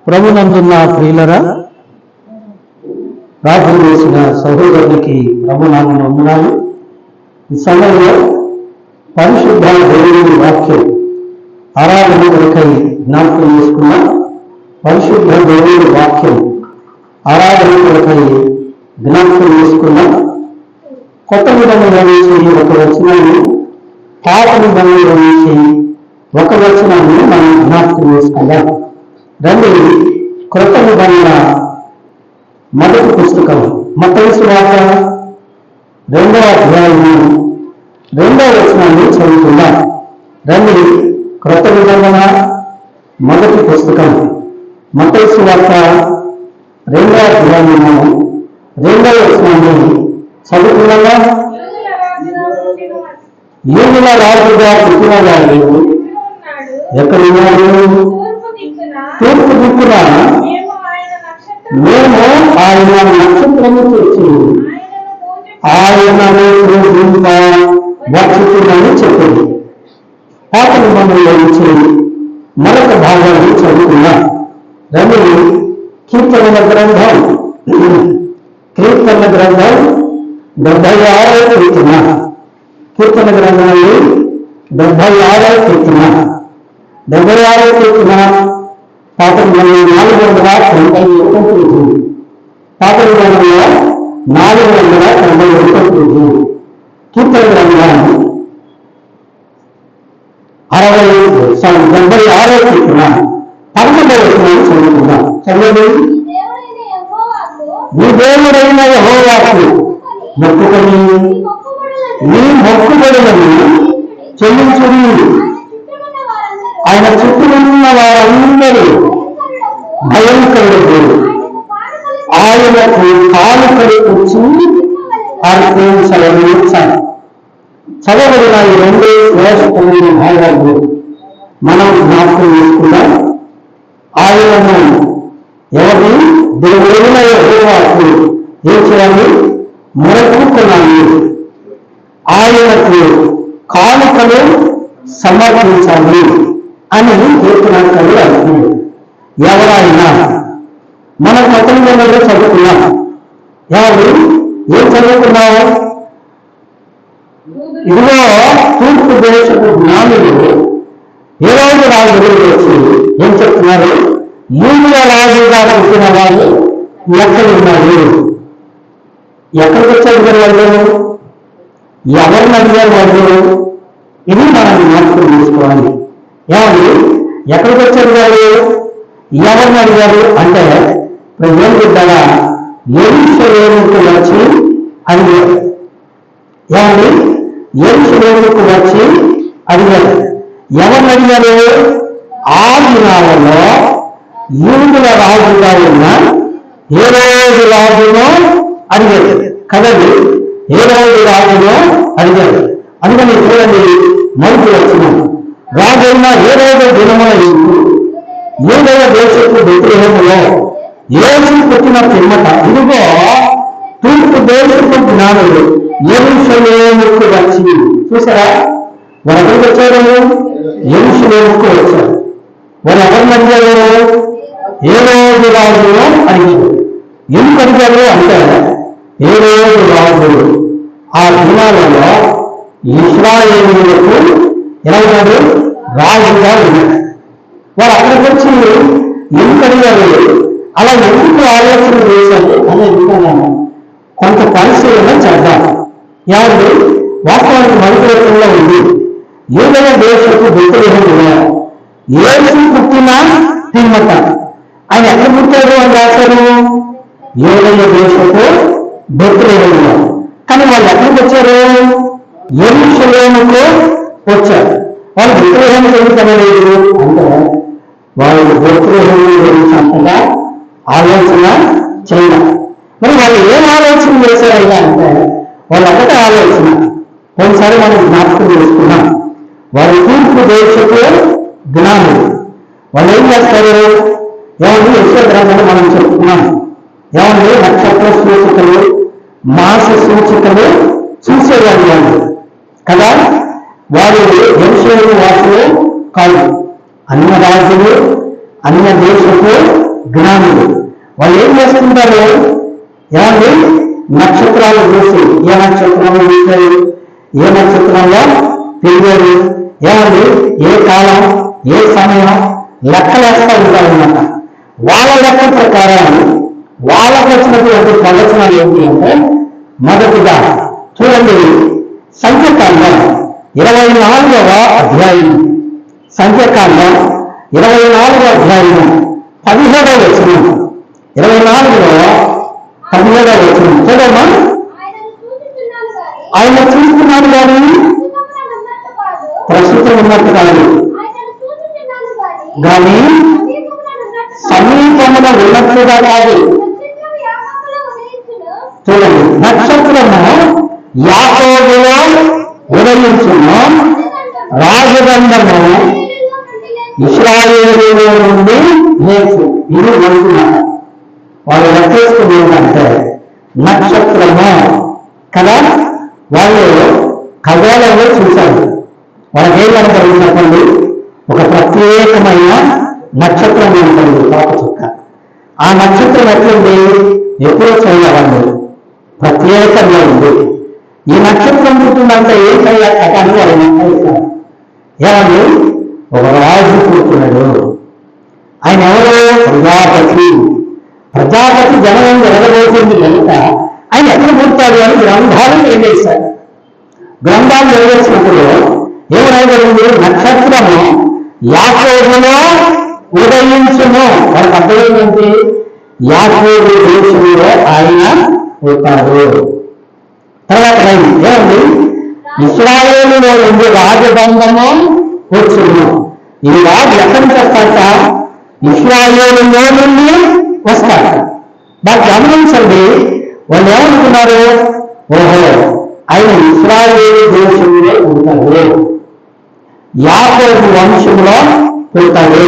ప్రభునందున్న ప్రియులరా, ప్రార్థన చేసిన సహోదరునికి ప్రభునామం వందనాలు. ఈ సమయంలో పరిశుద్ధ దేవుని వాక్యం ఆరాధన కొరకై జ్ఞాపకం చేసుకున్న పరిశుద్ధ దేవుని వాక్యం ఆరాధన కొరకై జ్ఞాపకం చేసుకున్న కొత్త నిబంధన నుంచి ఒక వచనాన్ని, పాత నిబంధన నుంచి ఒక వచనాన్ని మనం జ్ఞాపకం చేసుకుందాం. రండి, క్రొత్త నిబంధన మొదటి పుస్తకం మత్తయి సువార్త 2వ అధ్యాయము 2వ వచనాన్ని చదువుకుందాం. రండి, క్రొత్త నిబంధన మొదటి పుస్తకం మత్తయి సువార్త 2వ అధ్యాయము 2వ వచనాన్ని చదువుకుందాం. యూదుల రాజుగా పుట్టిన వాడు ఎక్కడున్నాడు? తూర్పు దిక్కున మేము ఆయన నక్షత్రము తెచ్చి ఆయనను వచ్చుతుందని చెప్పింది. పాత నిబంధనలో నుంచి మరొక భాగాన్ని చదువుకున్నాం. రవి కీర్తనల గ్రంథం 76వ కీర్తన, కీర్తన గ్రంథంలో 76వ కీర్తన పాత నిబంధన 491 పాత నిబంధనలో 491 కీర్తన గ్రంథాన్ని 76వ కీర్తన 11వ వచనాన్ని చదువుకుందాం. చదవండి. నీ దేవుడైన యెహోవాకు మొక్కుకొని నీ మొక్కుబడులను చెల్లించుడి. ఆయన చుట్టూ ఉన్న వారందరూ భయంకరుడు, ఆయనకు కానుకలు వచ్చి అర్పించలేదు. చదవబడిన ఈ 2 శ్రేష్టమైన భాగాలు మనం జ్ఞాపకం చేసుకున్నాం. ఆయనను ఎవరిని? దేవుడైన యెహోవాకు ఏం చేయాలి? మొక్కుకొనాలి. ఆయనకు కానుకలు సమర్పించాలి అని కీర్తనకారుడు అంటున్నాడు. ఎవరైనా మన కొత్త నిబంధనలో చదువుకున్నాం. ఎవరు ఏం చదువుకున్నావు? ఇదిగో తూర్పు దేశపు జ్ఞానులు హేరోదు రాజు దగ్గరికి వచ్చి ఏం చెప్తున్నారు? యూదుల రాజుగా పుట్టిన వాళ్ళు ఎక్కడున్నారు? ఎక్కడికి వచ్చారు వాళ్ళు? ఎవరిని అడిగారు వాళ్ళు? ఇది మనం జ్ఞాపకం చేసుకోవాలి. ఏమని ఎక్కడికి వచ్చారు వాళ్ళు? ఎవరిని అడిగారు అంటే, ఇప్పుడు ఏం బిడ్డగా యెరూషలేముకు వచ్చి అడిగారు. ఏమని? యెరూషలేముకు వచ్చి అడిగారు. ఎవరిని అడిగారు? ఆ దినాలలో యూదుల రాజుగా ఉన్న హేరోదు రాజును అడిగారు కదండి. హేరోదు రాజును అడిగారు. అందుకని చూడండి, మొదటి వచనం, రాజైన హేరోదు దినమున యూదయ దేశపు బెత్లెహేములో యేసు పుట్టిన పిమ్మట ఇదిగో తూర్పు దేశపు జ్ఞానులు యెరూషలేముకు వచ్చి. చూసారా? వారు ఎక్కడికి వచ్చారు? యెరూషలేముకు వచ్చారు. వారు ఎవరిని అడిగారు? హేరోదు రాజును అడిగారు. ఎందుకు అడిగారు అంటే, హేరోదు రాజు ఆ దినాలలో ఇశ్రాయేలీయులకు ఎలా ఉన్నాడు? రాజుగా ఉన్నాడు. వారు అక్కడికి వచ్చి ఎందుకు అడిగారు? అలా ఎందుకు ఆలోచన చేశారు అని ఎందుకన్నాను కొంత పరిశీలన చేద్దాం. ఎవరు వాస్తవానికి మరుపులో ఉంది. యూదయ దేశపు బెత్లెహేములో యేసు పుట్టిన పిమ్మట. ఆయన ఎక్కడ పుట్టాడు అని రాశారు? యూదయ దేశపు బెత్లెహేములో. కానీ వాళ్ళు ఎక్కడికి వచ్చారు? యెరూషలేముకు వచ్చారు. వాళ్ళు బెత్లెహేముకు ఎందుకు అనలేదు అంటే, వాళ్ళు బెత్లెహేము గురించి అంతగా ఆలోచన చేయడం. మరి వాళ్ళు ఏం ఆలోచన చేశారయ్యా అంటే, వాళ్ళు ఒకటే ఆలోచన. ఒకసారి మనం జ్ఞాపకం చేసుకున్నాం. వారి తూర్పు దేశపు జ్ఞానులు వాళ్ళు ఏం చేస్తారు? ఏమంటే యెషయా గ్రంథంలో మనం చెప్పుకున్నాం. ఏమంటే నక్షత్ర సూచికలు, మాస సూచికలు చూసేవాళ్ళు వాళ్ళు కదా. వారు యెరూషలేము వాసులు కాదు, అన్య రాజులు, అన్య దేశపు జ్ఞానులు. వాళ్ళు ఏం చేస్తుంటారు? ఏమండి, నక్షత్రాలు చూసి ఏ నక్షత్రంలో చూశారు, ఏ నక్షత్రంలో తిరిగారు, ఏమండి ఏ కాలం ఏ సమయం లెక్కలేస్తూ ఉంటారన్నమాట. వాళ్ళ లెక్క ప్రకారం వాళ్ళకు వచ్చినటువంటి ప్రవచనాలు ఏంటి అంటే, మొదటిగా చూడండి, సంఖ్యాకాండం 24వ అధ్యాయం, సంఖ్యాకాండం 24వ అధ్యాయం 17వ వచనం, 24లో 17వ వచనం చూడమ్మా. ఆయన చూస్తున్నాడు కానీ ప్రస్తుతం ఉన్నట్టు కాదు, కానీ సమీపమున ఉన్నట్లుగా కాదు. చూడండి, నక్షత్రము యాకోబులో ఉదయించును, రాజదండము ఇశ్రాయేలులో నుండి లేచు. ఇది అనుకున్నారు. వాళ్ళు లెక్కేసుకుని ఏంటంటే నక్షత్రము కదా, వాళ్ళు ఖగోళంలో చూశారు. వాళ్ళకి ఏం కనపడింది చెప్పండి? ఒక ప్రత్యేకమైన నక్షత్రం ఉంటుంది, పాప చుక్క. ఆ నక్షత్రం ఎట్లుంది? ఎప్పుడో చూడాలండి, ప్రత్యేకంగా ఉంది. ఈ నక్షత్రం పుట్టినంతా ఏం చేయాలని వాళ్ళు ఏమండి? ఒక రాజు పుడుతున్నాడు. ఆయన ఎవరో ప్రజాపతి. ప్రజాపతి జనం ఎరగబోతుంది కనుక ఆయన ఎక్కడ పుడతాడు అని గ్రంథాలు నిర్ణయిస్తారు. గ్రంథాలు నిర్ణయించినప్పుడు ఏమైంది? నక్షత్రము యాకోబులో ఉదయించును. వాళ్ళకి అర్థమైంది, యాకోబు దేశంలో ఆయన పుడతాడు. తర్వాత ఏమండి? ఇశ్రాయేలులో నుండి రాజదండము వచ్చును. ఈ రాజు ఎక్కడి నుంచి వస్తాట? ఇశ్రాయేలులో నుండి వస్తాట. దాన్ని గమనించండి. వాళ్ళు ఏమనుకున్నారు? ఓహో, ఆయన ఇశ్రాయేలు దేశంలో ఉంటాడు, యాకోబు వంశంలో పుడతాడు.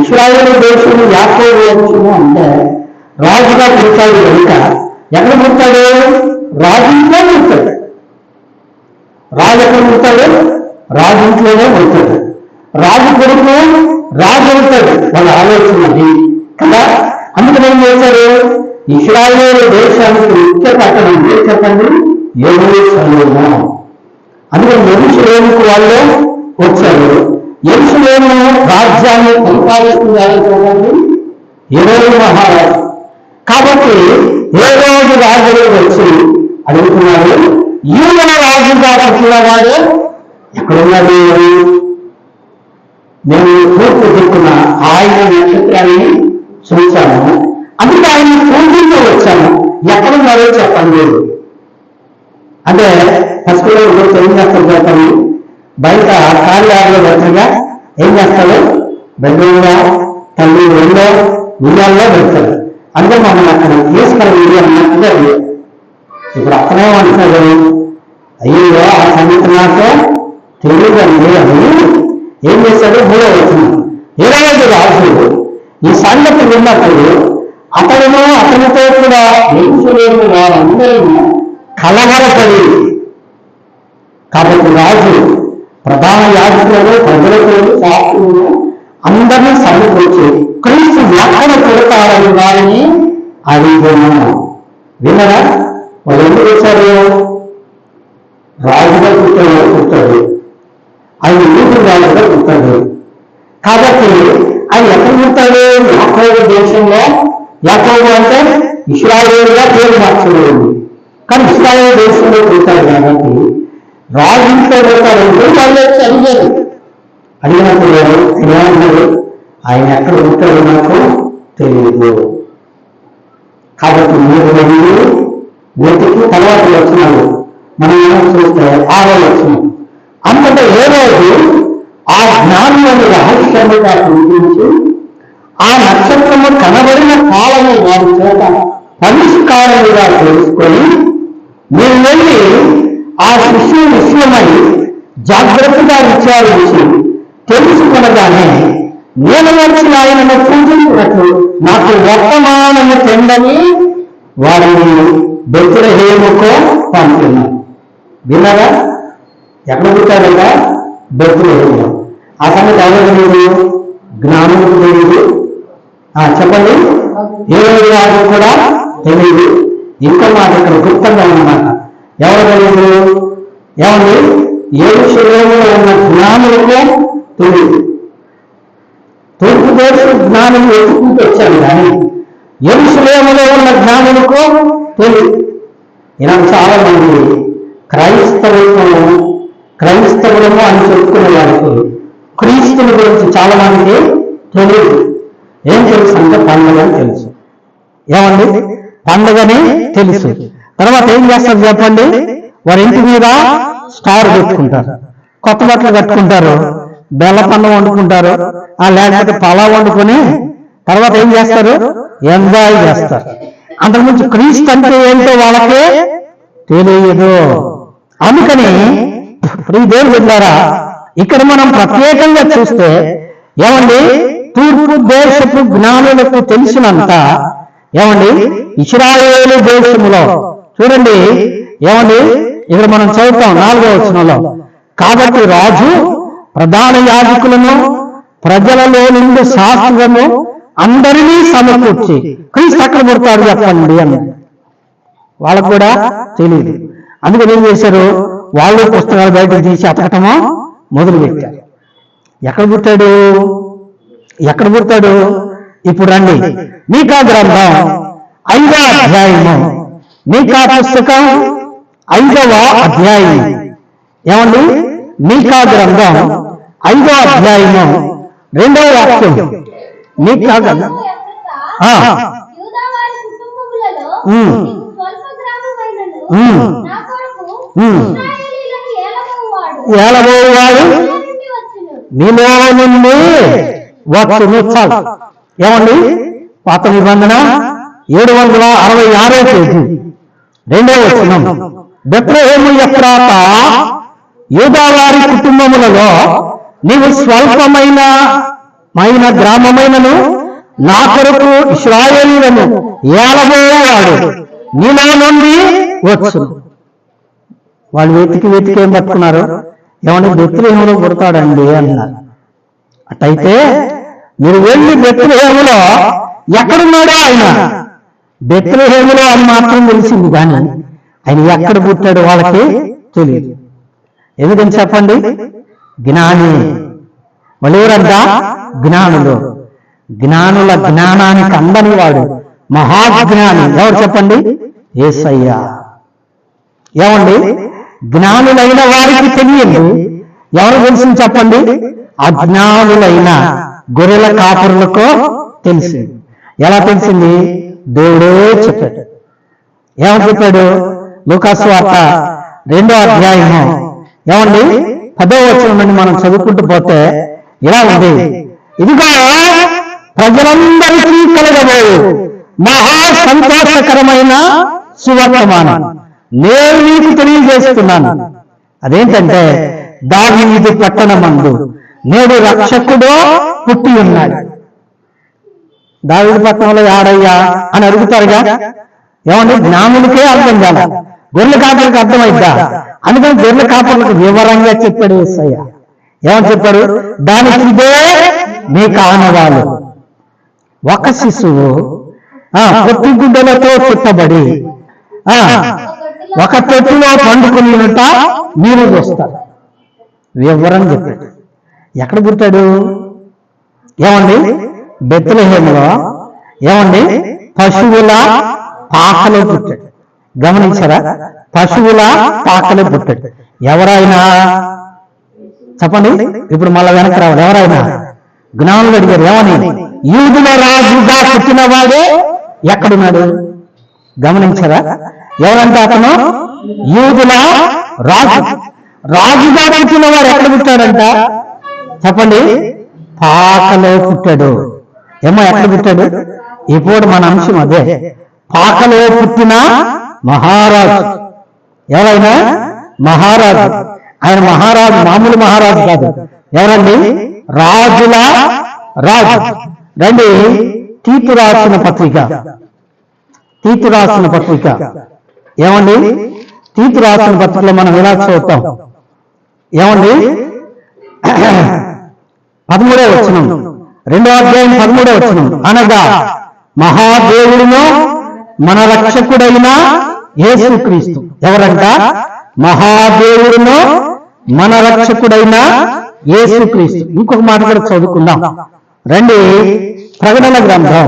ఇశ్రాయేలు దేశంలో యాకోబు వంశము అంటే రాజుగా పుడతాడు కనుక ఎక్కడ పుడతాడు? రాజుంట్లో పుడతాడు. రాజు ఎక్కడ పుడతాడు? రాజుంట్లోనే పుడతాడు. రాజు కొడుకు రాజు అవుతాడు. వాళ్ళ ఆలోచన అది కదా. అందుకని ఏం చేశారు? ఇశ్రాయేలు దేశానికి ముఖ్య పట్టణం చెప్పండి, యెరూషలేము. అందుకని యెరూషలేముకు వాళ్ళు వచ్చారు. యెరూషలేము రాజ్యాన్ని పరిపాలిస్తున్నారు చూడండి, హేరోదు మహారాజు. కాబట్టి హేరోదు రాజులు వచ్చి అడుగుతున్నారు, ఈయన రాజుగా పుట్టినవాడు ఎక్కడున్నాడు? నేను తూర్పు దిక్కున ఆయన నక్షత్రాన్ని చూశాను, అందుకే ఆయన పూజించ వచ్చాను, ఎక్కడున్నారో చెప్పండి. అంటే ఫస్ట్ ఏం చేస్తారు చెప్పండి? బయట కార్యాలయంలో పెట్టగా ఏం చేస్తాడు? బెడ్రూమ్లో, తల్లి రెండో ఉయ్యాల్లో పెడతాడు. అంటే మనం అక్కడ తీసుకెళ్ళి అన్నట్టుగా. ఇప్పుడు అక్కడే అంటున్నాడు, అయ్యో ఆ సంగతి నాకు తెలియదండి అని. ఏం చేశాడు? 3వ వచనం, హేరోదు రాజు ఈ సంగతి విన్నప్పుడు అతడును అతనితో కూడా యెరూషలేము వారందరూ కలవరపడి. కాబట్టి రాజు ప్రధాన యాజకులను, ప్రజలతో, శాస్త్రులను అందరినీ సమకూర్చి క్రీస్తు ఎక్కడ పుడతారని వారిని అడిగాను. వినరా? వాళ్ళు ఎందుకు వచ్చారు? రాజుగా పుట్టాడు, ఆయన ఊరు రాజుగా పుట్టాడు. కాబట్టి ఆయన ఎక్కడ పుట్టాడు? యాకోబు దేశంలో. యాకోబు అంటే ఇశ్రాయేలుగా పేరు మార్చలేదు, కానీ ఇశ్రాయేలు దేశంలో పుట్టాడు. కాబట్టి రాజుతో పుట్టాడంటే వాళ్ళు అడిగారు. అడిగినప్పుడు ఏమన్నారు? ఆయన ఎక్కడ పుట్టాడు నాకు తెలియదు. కాబట్టి 3 రోజులు వెతికి తర్వాత వచ్చినాడు. మనం ఏమో చూస్తే 6వ వచనం, అంతటా ఏ రోజు ఆ జ్ఞానులను రహస్యముగా చూపించి ఆ నక్షత్రము కనబడిన కాలము వారి చేత పరిష్కారముగా తెలుసుకొని మీరు వెళ్ళి ఆ శిష్యుల విషయమై జాగ్రత్తగా విచారించి తెలుసుకునగానే నేను వచ్చిన ఆయనను పూజించినట్లు నాకు వర్తమానము చెందని వారిని బెత్లెహేముకు పంపినాను. వినరా? ఎక్కడ పుట్టాడంట? బెత్లెహేములో. ఆ సంగతి ఎవరికి తెలియదు? జ్ఞానులకు తెలియదు. చెప్పండి, ఏ రాజు కూడా తెలియదు. ఇంకా మాట ఇక్కడ గుప్తంగా ఉన్నమాట. ఎవరు తెలియదు? ఏమండి? యెరూషలేములో ఉన్న జ్ఞానులకు తెలియదు. తూర్పు దేశ జ్ఞానులు ఎత్తుకుంటూ వచ్చాడు కానీ యెరూషలేములో ఉన్న జ్ఞానులకు తెలియదు. ఇలా చాలా మంది క్రైస్తవులము అని చెప్పుకునే వారికి క్రీస్తుల గురించి చాలా మందికి తెలియదు. ఏం తెలుసు అంటే పండుగ అని తెలుసు. ఏమండి? పండుగని తెలుసు. తర్వాత ఏం చేస్తారు చెప్పండి? వారి ఇంటి మీద స్టార్ పెట్టుకుంటారు, కొత్త బట్టలు కట్టుకుంటారు, బెల్ల పన్ను వండుకుంటారు, లేకపోతే పలా వండుకొని తర్వాత ఏం చేస్తారు? ఎంజాయ్ చేస్తారు. అంతకుముందు క్రీస్తు అంటే ఏంటో వాళ్ళకే తెలియదు. అందుకని ఈ దేవుడు వెళ్ళారా, ఇక్కడ మనం ప్రత్యేకంగా చూస్తే ఏమండి, తూర్పు దేశపు జ్ఞానులకు తెలిసినంత ఏమండి ఇశ్రాయేలు దేశములో చూడండి. ఏమండి ఇక్కడ మనం చదువుతాం 4వ వచనంలో, కాబట్టి రాజు ప్రధాన యాజకులను ప్రజలలో నుండి శాస్త్రము అందరినీ సమకూర్చి క్రీస్తు అక్కడ పుడతాడు చెప్పండి అని వాళ్ళకు కూడా తెలియదు. అందుకని ఏం చేశారు? వాళ్ళు పుస్తకాలు బయటకు తీసి అతకటమో మొదలు పెట్టారు. ఎక్కడ పుడతాడు? ఇప్పుడు రండి, మీకా గ్రంథం 5వ అధ్యాయము, మీకా పుస్తకం 5వ అధ్యాయం. ఏమండి? మీకా గ్రంథం 5వ అధ్యాయము 2వ వాక్యం. మీకా గ్రంథం ఏలబోవాడు నీలో నుండి వచ్చును. చాలు. ఏమండి? పాత నిబంధన 766వ పేజీ 2వ వచనం. బెత్లెహేము ఎఫ్రాత యూదావారి కుటుంబములలో నీవు స్వల్పమైన గ్రామమైనను నా కొరకు ఇశ్రాయేలీయులను ఏలబోయేవాడు నీలో నుండి వచ్చును. వాళ్ళు వెతికి ఏం పట్టుకున్నారు? ఏమన్నా బెత్లెహేములో పుడతాడండి అన్నారు. అట్టయితే మీరు వెళ్ళి బెత్లెహేములో ఎక్కడున్నాడో ఆయన బెత్లెహేములో అని మాత్రం తెలిసింది, కానీ ఆయన ఎక్కడ పుట్టాడు వాళ్ళకి తెలియదు. ఎందుకని చెప్పండి? జ్ఞాని. వాళ్ళు ఎవరంతా? జ్ఞానులు. జ్ఞానుల జ్ఞానానికి అందని వాడు మహాజ్ఞాని. ఎవరు చెప్పండి? యేసయ్య. ఏమండి? జ్ఞానులైన వారికి తెలియదు. ఎవరు తెలిసింది చెప్పండి? అజ్ఞానులైన గొర్రెల కాపరులకు తెలిసింది. ఎలా తెలిసింది? దేవుడే చెప్పాడు. ఏమని చెప్పాడు? లూకాసు వార్త 2వ అధ్యాయము ఏమండి 10వ వచనం నుండి మనం చదువుకుంటూ పోతే ఇలా ఉంది. ఇదిగో ప్రజలందరికీ కలగబోయే మహా సంతోషకరమైన సువర్తమానం నేను మీకు తెలియజేస్తున్నాను. అదేంటంటే దావీదు పట్టణమందు నేడు రక్షకుడు పుట్టి ఉన్నాడు. దావీదు పట్టణంలో యాడయ్యా అని అడుగుతారుగా. ఏమంటే జ్ఞానులకే అర్థం కాదు, గొర్రెల కాపర్లకు అర్థమైద్దా? అందుకని గొర్రెల కాపర్లకు వివరంగా చెప్పాడు యేసయ్య. ఏమని చెప్పాడు? దానికి ఇదే మీ కానవాలు, ఒక శిశువు పొట్టి గుడ్డలతో చుట్టబడి ఒక తొట్టిలో పండుకున్నట మీరు చూస్తారు. వివరం చెప్పాడు. ఎక్కడ పుట్టాడు? ఏమండి బెత్లెహేములో. ఏమండి పశువుల పాకలో పుట్టాడు. గమనించారా? పశువుల పాకలో పుట్టాడు. ఎవరైనా చెప్పండి. ఇప్పుడు మళ్ళా వెనక్కి రావాలి. ఎవరైనా జ్ఞానులు అడిగారు, ఏమని? యూదుల రాజుగా పుట్టినవాడే ఎక్కడున్నాడు? గమనించారా? ఎవరంటే అతను యూదుల రాజు. రాజుగా పుట్టినవాడు ఎక్కడ పుట్టాడంట చెప్పండి? పాకలో పుట్టాడు. ఏమో ఎక్కడ పుట్టాడు? ఇప్పుడు మన అంశం అదే. పాకలో పుట్టిన మహారాజు. ఎవరైనా మహారాజు. ఆయన మహారాజు, మామూలు మహారాజు కాదు. ఎవరండి? రాజుల రాజు. రండి, తీతు రాసిన పత్రిక. ఏమండి? తీతు రాసిన పత్రికలో మనం ఇలా చూద్దాం. ఏమండి 13వ వచనం, 2వ అధ్యాయం 13వ వచనం, అనగా మహాదేవుడును మన రక్షకుడైన యేసుక్రీస్తు. ఎవరంట? మహాదేవుడును మన రక్షకుడైన యేసుక్రీస్తు. ఇంకొక మాట కూడా చదువుకుందాం రండి. ప్రకటన గ్రంథం,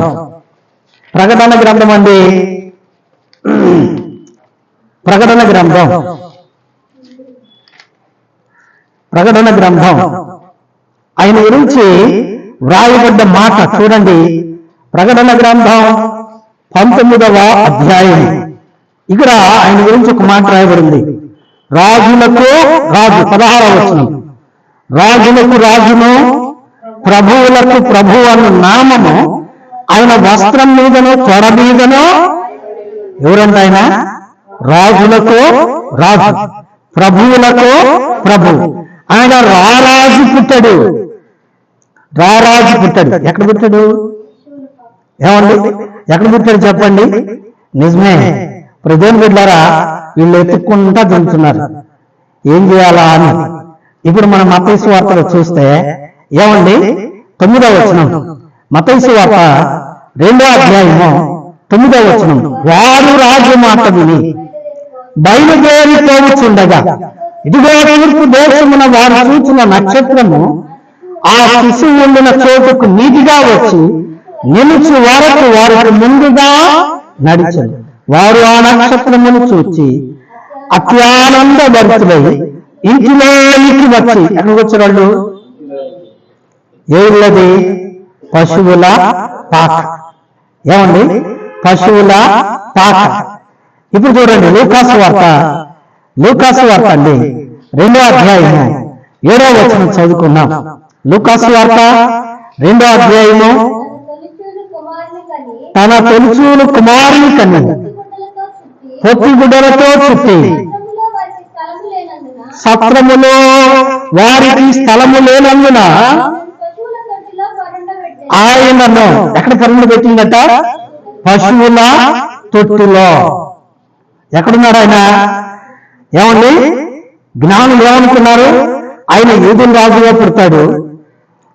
ప్రకటన గ్రంథం అండి, ప్రకటన గ్రంథం, ప్రకటన గ్రంథం ఆయన గురించి వ్రాయబడ్డ మాట చూడండి. ప్రకటన గ్రంథం 19వ అధ్యాయం. ఇక్కడ ఆయన గురించి ఒక మాట రాయబడింది. రాజులకు రాజు, 16వ వచనం, రాజులకు రాజును ప్రభువులకు ప్రభు అన్న నామము ఆయన వస్త్రం మీదనో తొడ మీదనో. ఎవరంట ఆయన? రాజులకు రాజు, ప్రభువులకు ప్రభు. ఆయన రారాజు పుట్టాడు, రారాజు పుట్టాడు. ఎక్కడ పుట్టాడు? ఏమండి ఎక్కడ పుట్టాడు చెప్పండి? నిజమే. ప్రజలు బిడ్డారా, వీళ్ళు ఎత్తుక్కుంటా తింటున్నారు, ఏం చేయాలా అని. ఇప్పుడు మనం మత్తయి సువార్తలో చూస్తే ఏమండి 9వ వచనం, మత్తయి సువార్త 2వ అధ్యాయము 9వ వచనం, వారు రాజు మాట విని బయలుదేరి పోవచ్చుండగా ఇదిగో తూర్పు దేశమున వారు చూచిన నక్షత్రము ఆ శిశువు ఉండిన చోటుకు నీటిగా వచ్చి నిలిచి వరకు వారికి ముందుగా నడిచారు. వారు ఆ నక్షత్రమును చూచి అత్యానంద భరితులై ఇంటిలోనికి వచ్చి, ఎక్కడికి వచ్చిన వాళ్ళు? ఏళ్ళది? పశువుల పాక. ఏమండి? పశువుల పాక. ఇప్పుడు చూడండి లూకాసు వార్త, లూకాసు వార్త అండి 2వ అధ్యాయము 7వ వచనం చదువుకున్నాం. లూకాసు వార్త 2వ అధ్యాయము, తన తొలిచూలు కుమారుని కన్ని పొత్తిగుడ్డలతో చుట్టి సత్రములో వారికి స్థలము లేనందున ఆయనను ఎక్కడ పరుండు పెట్టిందట? పశువుల తొట్టిలో. ఎక్కడున్నాడు ఆయన? ఏమండి జ్ఞానులు ఏమనుకున్నారు? ఆయన యూదుల రాజుగా పుడతాడు,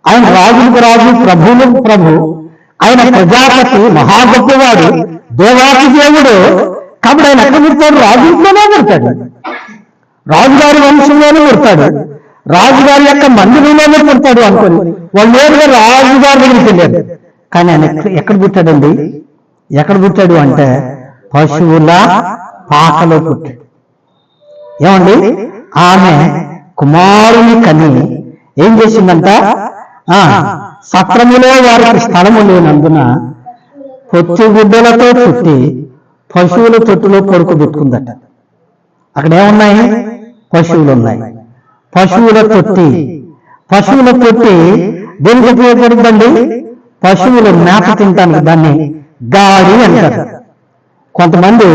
ఆయన రాజులకు రాజు, ప్రభువులకు ప్రభు, ఆయన ప్రజాపతి, మహా గొప్పవాడు, దేవాతి దేవుడు. కాబట్టి ఆయన ఎక్కడ పుడతాడు? రాజులోనే పుడతాడు, రాజుగారి వంశంలోనే పుడతాడు, రాజుగారి యొక్క మందిరంలోనే పుడతాడు అనుకోని వాళ్ళు నేరుగా రాజుగారి దగ్గరికి వెళ్ళారు. కానీ ఆయన ఎక్కడ పుట్టాడండి? ఎక్కడ పుట్టాడు అంటే పశువుల పాకలో పుట్టాడు. ఏమండి ఆమె కుమారుని కని ఏం చేసిందంట? సత్రములో వారికి స్థలము లేనందున పొత్తిగుడ్డలతో చుట్టి పశువుల తొట్టులో పడుకోబెట్టుకుందట. అక్కడ ఏమున్నాయి? పశువులు ఉన్నాయి. పశువుల తొట్టి, పశువుల తొట్టి దేనికి ఉపయోగపడుతుందండి? పశువులు మేత తింటానికి దాన్ని గాడి అంటారు. కొంతమంది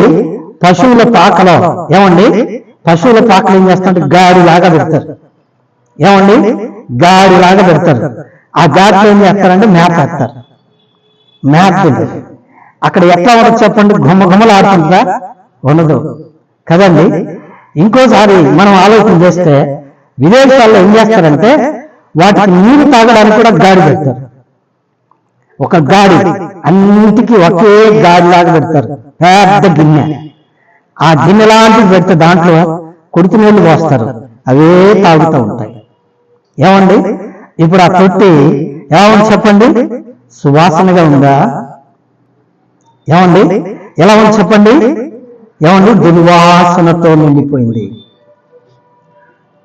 పశువుల పాకలో ఏమండి పశువుల పాకలు ఏం చేస్తారంటే గాడిలాగా పెడతారు. ఏమండి గాడిలాగా పెడతారు. ఆ గాడిలో ఏం చేస్తారంటే మేత వేస్తారు, మేత తింటారు. అక్కడ ఎట్లా ఉండదు చెప్పండి? గుమ్మ గుమ్మలు ఆడుతుందా? ఉండదు కదండి. ఇంకోసారి మనం ఆలోచన చేస్తే విదేశాల్లో ఏం చేస్తారంటే వాటికి నీరు తాగడానికి కూడా గాడి పెడతారు. ఒక గాడి అన్నింటికి ఒకే గాడిలాగా పెడతారు, పెద్ద గిన్నె. ఆ గిన్నె లాంటివి పెడితే దాంట్లో కొడుకు నీళ్లు పోస్తారు, అవే తాగుతూ ఉంటాయి. ఏమండి ఇప్పుడు ఆ తొట్టి ఏమని చెప్పండి? సువాసనగా ఉందా? ఏమండి ఎలా ఉంది చెప్పండి? ఏమండి దుర్వాసనతో నిండిపోయింది.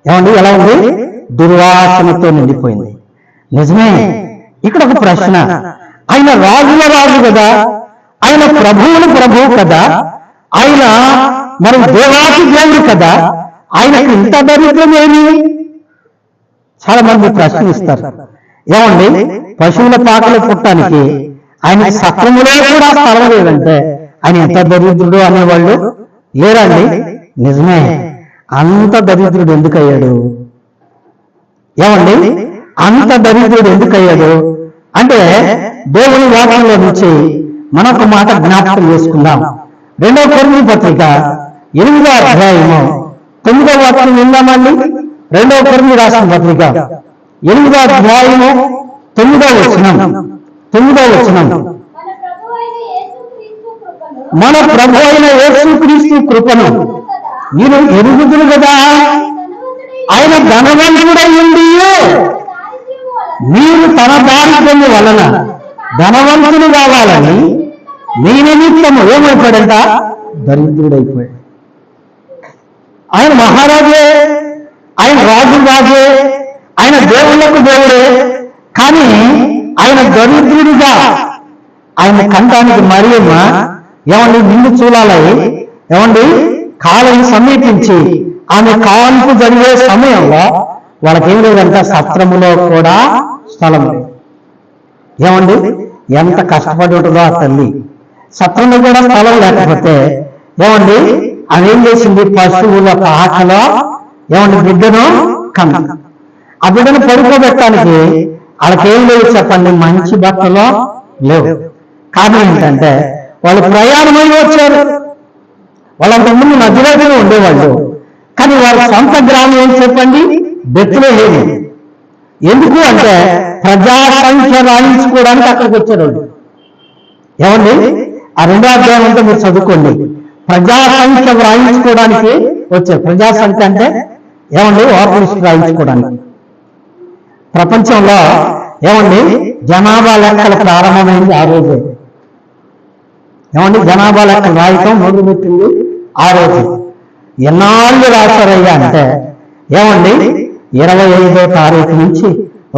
ఏమండి ఎలా ఉంది? దుర్వాసనతో నిండిపోయింది. నిజమే. ఇక్కడ ఒక ప్రశ్న, ఆయన రాజుల రాజు కదా, ఆయన ప్రభువులు ప్రభువు కదా, ఆయన మరి దేవాతి దేవుడు కదా, ఆయనకు ఇంత దరిద్రం ఏమి? చాలా మంది ప్రశ్నిస్తారు. ఏమండి పశువుల పాకలు పుట్టడానికి ఆయన సత్రములో కూడా స్థలం లేదంటే ఆయన ఎంత దరిద్రుడు అనేవాళ్ళు లేరండి. నిజమే. అంత దరిద్రుడు ఎందుకు అయ్యాడు? ఏమండి అంత దరిద్రుడు ఎందుకు అయ్యాడు అంటే దేవుని వాక్యంలో నుంచి మనొక మాట జ్ఞాపకం చేసుకుందాం. 2వ కొరింథీ పత్రిక 8వ అధ్యాయము 9వ వచనం విందామండి. 2వ కొరింథీ రాసిన పత్రిక 8వ అధ్యాయము 9వ వచనం. మన ప్రభు అయిన యేసుక్రీస్తు కృపను మీరు ఎరుగుదురు కదా, ఆయన ధనవంతుడై ఉండి మీరు తన దారిద్ర్యము వలన ధనవంతులు కావాలని మీ నిమిత్తము ఏమైపోయాడంట? దరిద్రుడైపోయాడు. ఆయన మహారాజే, ఆయన రాజే, ఆయన దేవుళ్ళకు దేవుడే, కానీ ఆయన దరిద్రుడిగా ఆయన కంటానికి మరియమ్మ ఏమండి నిండు చూలాలై ఏమండి కాలం సమీపించి ఆమె కాన్పు జరిగే సమయంలో వాళ్ళకేం లేదంట, సత్రములో కూడా స్థలం లేదు. ఏమండి ఎంత కష్టపడి ఉంటుందో ఆ తల్లి. సత్రంలో కూడా స్థలం లేకపోతే ఏమండి ఆమె ఏం చేసింది? పశువుల పాకలో ఏమండి బిడ్డను కన్న. ఆ బిడ్డను పడుకోబెట్టడానికి వాళ్ళకేం లేదు చెప్పండి, మంచి బట్టలో లేవు. కారణం ఏంటంటే వాళ్ళు ప్రయాణమై వచ్చారు. వాళ్ళంతకుముందు నదిలోనే ఉండేవాళ్ళు, కానీ వాళ్ళ సొంత గ్రామం ఏం చెప్పండి? బెత్లెహేము. ఎందుకు అంటే ప్రజా సంఖ్య రాయించుకోవడానికి అక్కడికి వచ్చారు వాళ్ళు. ఏమండి ఆ 2వ అధ్యాయం అంతా మీరు చదువుకోండి. ప్రజా సంఖ్య రాయించుకోవడానికి వచ్చారు. ప్రజా సంఖ్య అంటే ఏమండి ఓటర్ లిస్ట్ రాయించుకోవడానికి. ప్రపంచంలో ఏమండి జనాభా లెక్కలు ప్రారంభమైంది ఆ రోజే. ఏమండి జనాభా లెక్కలు రాయటం మొదలుపెట్టింది ఆ రోజు. ఎన్నాళ్ళు రాశారయ్యా అంటే ఏమండి 25వ తారీఖు నుంచి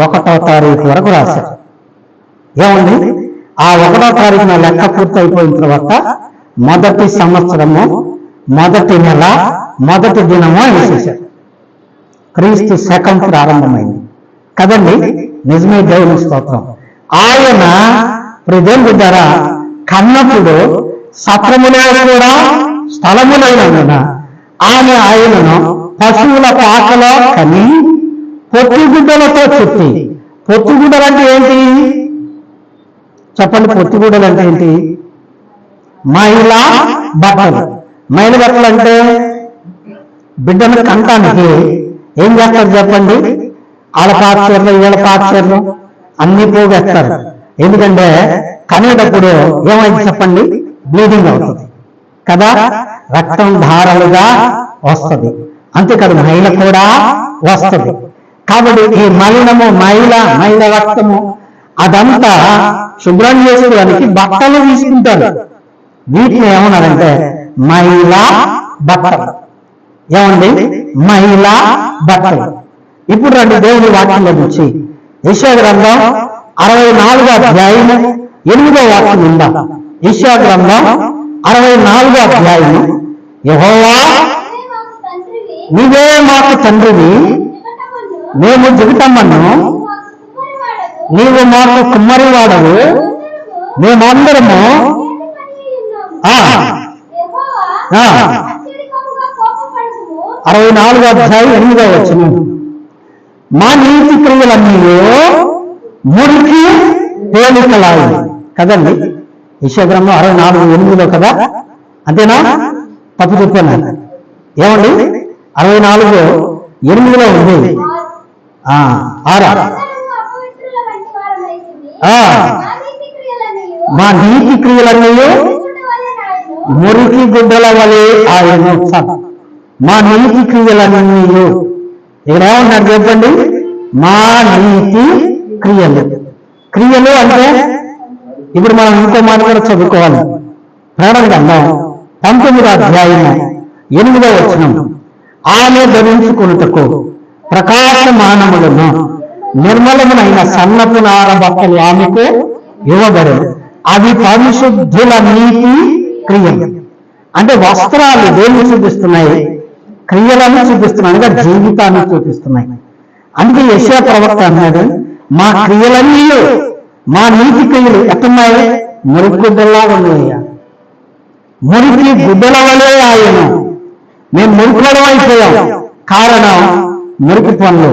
1వ తారీఖు వరకు రాశారు. ఏమండి ఆ 1వ తారీఖున లెక్క పూర్తి అయిపోయిన తర్వాత మొదటి సంవత్సరము, మొదటి నెల, మొదటి దినము వేసేశారు. క్రీస్తు శకం ప్రారంభమైంది కదండి. నిజమే, దేవుని స్తోత్రం. ఆయన దేవుని ద్వారా కన్నప్పుడు సత్రములో కూడా స్థలములైనందున ఆయనను పశువుల పాకలో కని పొత్తిగుడ్డలతో చుట్టి. పొత్తిగుడ్డలు అంటే ఏంటి చెప్పండి? పొత్తిగుడ్డలు అంటే ఏంటి? మహిళా బట్టలు. మహిళ బట్టలు అంటే బిడ్డను కంటానికి ఏం చేస్తారు చెప్పండి? వాళ్ళ పాచర్లు, వీళ్ళ పాచర్లు అన్ని పోగేస్తారు. ఎందుకంటే కనేటప్పుడు ఏమైంది చెప్పండి? బ్లీడింగ్ అవుతుంది కదా, రక్తం ధారలుగా వస్తుంది. అంతేకాదు మహిళ కూడా వస్తుంది. కాబట్టి ఈ మలినము, మహిళ రక్తము అదంతా శుభ్రం చేసేదానికి బట్టలు తీసుకుంటారు. వీటిని ఏమన్నారంటే మహిళా బట్టలు. ఏమండి మహిళా బట్టలు. ఇప్పుడు రండి దేవుని వాక్యంలో నుంచి యెషయా గ్రంథం 64వ అధ్యాయం 8వ వాక్యం ఉందాం. యెషయా గ్రంథం 64వ అధ్యాయం. యెహోవా నీవే మాకు తండ్రివి, మేము జిగటమ్మను, నీవు మాకు కుమ్మరివాడవు, మేమందరము 64వ అధ్యాయం 8వ వచనం. మా నీతి క్రియలన్నీ మురికి తేలికలాయి కదండి. యెషయా గ్రంథం 64:8 కదా, అంతేనా? తప్పు చెప్పాను. ఏమండి 64:8 ఉంది. 6 మా నీతి క్రియలన్నీ మురికి గుడ్డల వలె ఆయన. మా నీతి క్రియలన్నీ ఇక్కడ ఏమన్నారు చెప్పండి? మా నీతి క్రియలు. క్రియలు అంటే ఇప్పుడు మనం ఇంకో మాట కూడా చదువుకోవాలి. ప్రకటన గ్రంథం 19వ అధ్యాయం 8వ వచనం. ఆమె ధరించుకొనుటకు ప్రకాశమానములను నిర్మలమునైన సన్నపు నార బట్టలు ఆమెకు ఇవ్వబడదు. అవి పరిశుద్ధుల నీతి క్రియలు. అంటే వస్త్రాలు దేన్ని చూపిస్తున్నాయి? క్రియలను చూపిస్తున్నాయి, అనగా జీవితాన్ని చూపిస్తున్నాయి. అందుకే యెషయా ప్రవక్త అన్నాడు, మా క్రియలన్నీ, మా నీతి క్రియలు ఎట్టున్నాయి? మురికి గుడ్డలా ఉన్నాయ్యా, మురికి గుడ్డల వలే ఆయన. మేము మురికిలో అయిపోయాం. కారణం మురికి పనులు.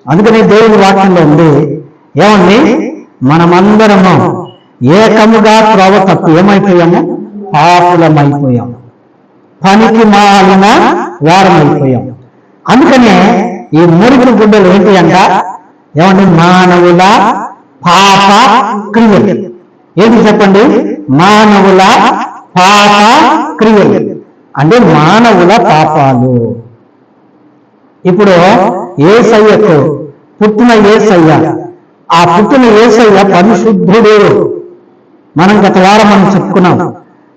అందుకనే దేవుని వాక్యంలో ఉంది ఏమండి? మనమందరము ఏకముగా త్రోవ తప్పు ఏమైపోయాము? పాపులమైపోయాము, పనికి మాలిన వారమైపోయాం. అందుకనే ఈ మురికి గుడ్డలు ఏంటి అంట? ఏమండి? మానవుల పాప క్రియలు. ఏంటి చెప్పండి? మానవుల పాప క్రియలు అంటే మానవుల పాపాలు. ఇప్పుడు యేసయ్యకు పుట్టిన యేసయ్య, ఆ పుట్టిన యేసయ్య పరిశుద్ధుడు. మనం గత వారం మనం చెప్పుకున్నాం.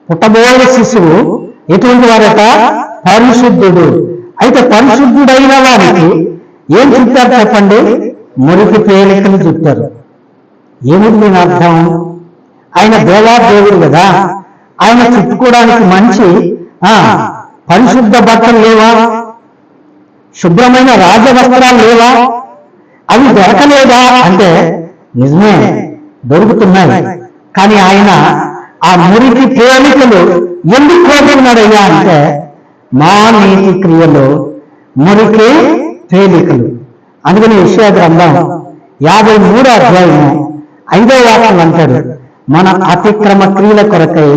పుట్టబోయే శిశువు ఎటువంటి వారట? పరిశుద్ధుడు. అయితే పరిశుద్ధుడైన వారికి ఏం చుట్టారు చెప్పండి? మురికి పేలికలు చుట్టారు. ఏమిటి దీని అర్థం? ఆయన దేవాదేవుడు కదా, ఆయన చుట్టుకోవడానికి మంచి పరిశుద్ధ బట్టలు లేవా? శుభ్రమైన రాజవస్త్రాలు లేవా? అవి దొరకలేదా అంటే నిజమే, దొరుకుతున్నాయి. కానీ ఆయన ఆ మురికి పేలికలు ఎందుకు కోరుకున్నాడయ్యా అంటే మా నీతి క్రియలు మురికి పేలికలు. అందుకని యెషయా గ్రంథం 53వ అధ్యాయము 5వ వాక్యం అంటాడు, మన అతిక్రమ క్రియల కొరకై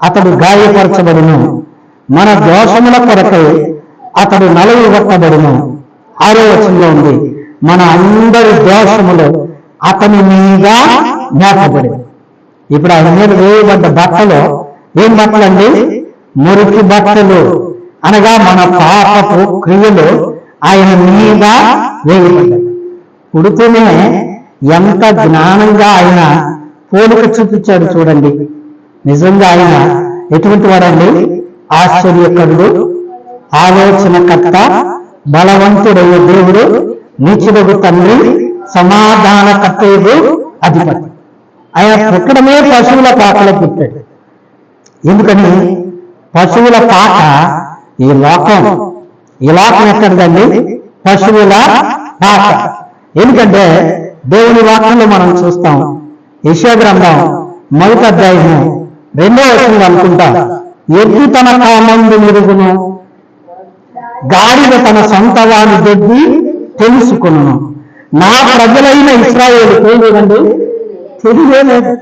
అతడు గాయపరచబడును, మన దోషముల కొరకై అతడు నలుగొట్టబడును. 6వ వచనంలో ఉంది, మన అందరి దోషములు అతని మీద మోపబడి. ఇప్పుడు ఆయన మీద వేయబడ్డ బట్టలు ఏం బట్టలు అండి? మురికి బట్టలు. అనగా మన పాపపు క్రియలు ఆయన మీద వేయబడ్డాయి. పుడుతూనే ఎంత జ్ఞానంగా ఆయన పోలిక చూపించాడు చూడండి. నిజంగా ఆయన ఎటువంటి వాడండి? ఆశ్చర్యకరుడు, ఆలోచనకర్త, బలవంతుడయ్యే దేవుడు, నీచుడగు తండ్రి, సమాధానకర్తయుడు, అధిపతి. ఆయన పుట్టడమే పశువుల పాకలో పుట్టాడు. ఎందుకని? పశువుల పాక ఈ లోకం ఎక్కడదండి? పశువుల పాక. ఎందుకంటే దేవుని వాక్యంలో మనం చూస్తాం, యెషయా గ్రంథం 1వ అధ్యాయము 2వ వచనంలో అనుకుంటా, ఎద్దు తన కామందు మెరుగును, గాడిద తన సొంత వాని దొడ్డి తెలుసుకును, నా ప్రజలైన ఇశ్రాయేలు తెలియదండి, తెలియలేదు.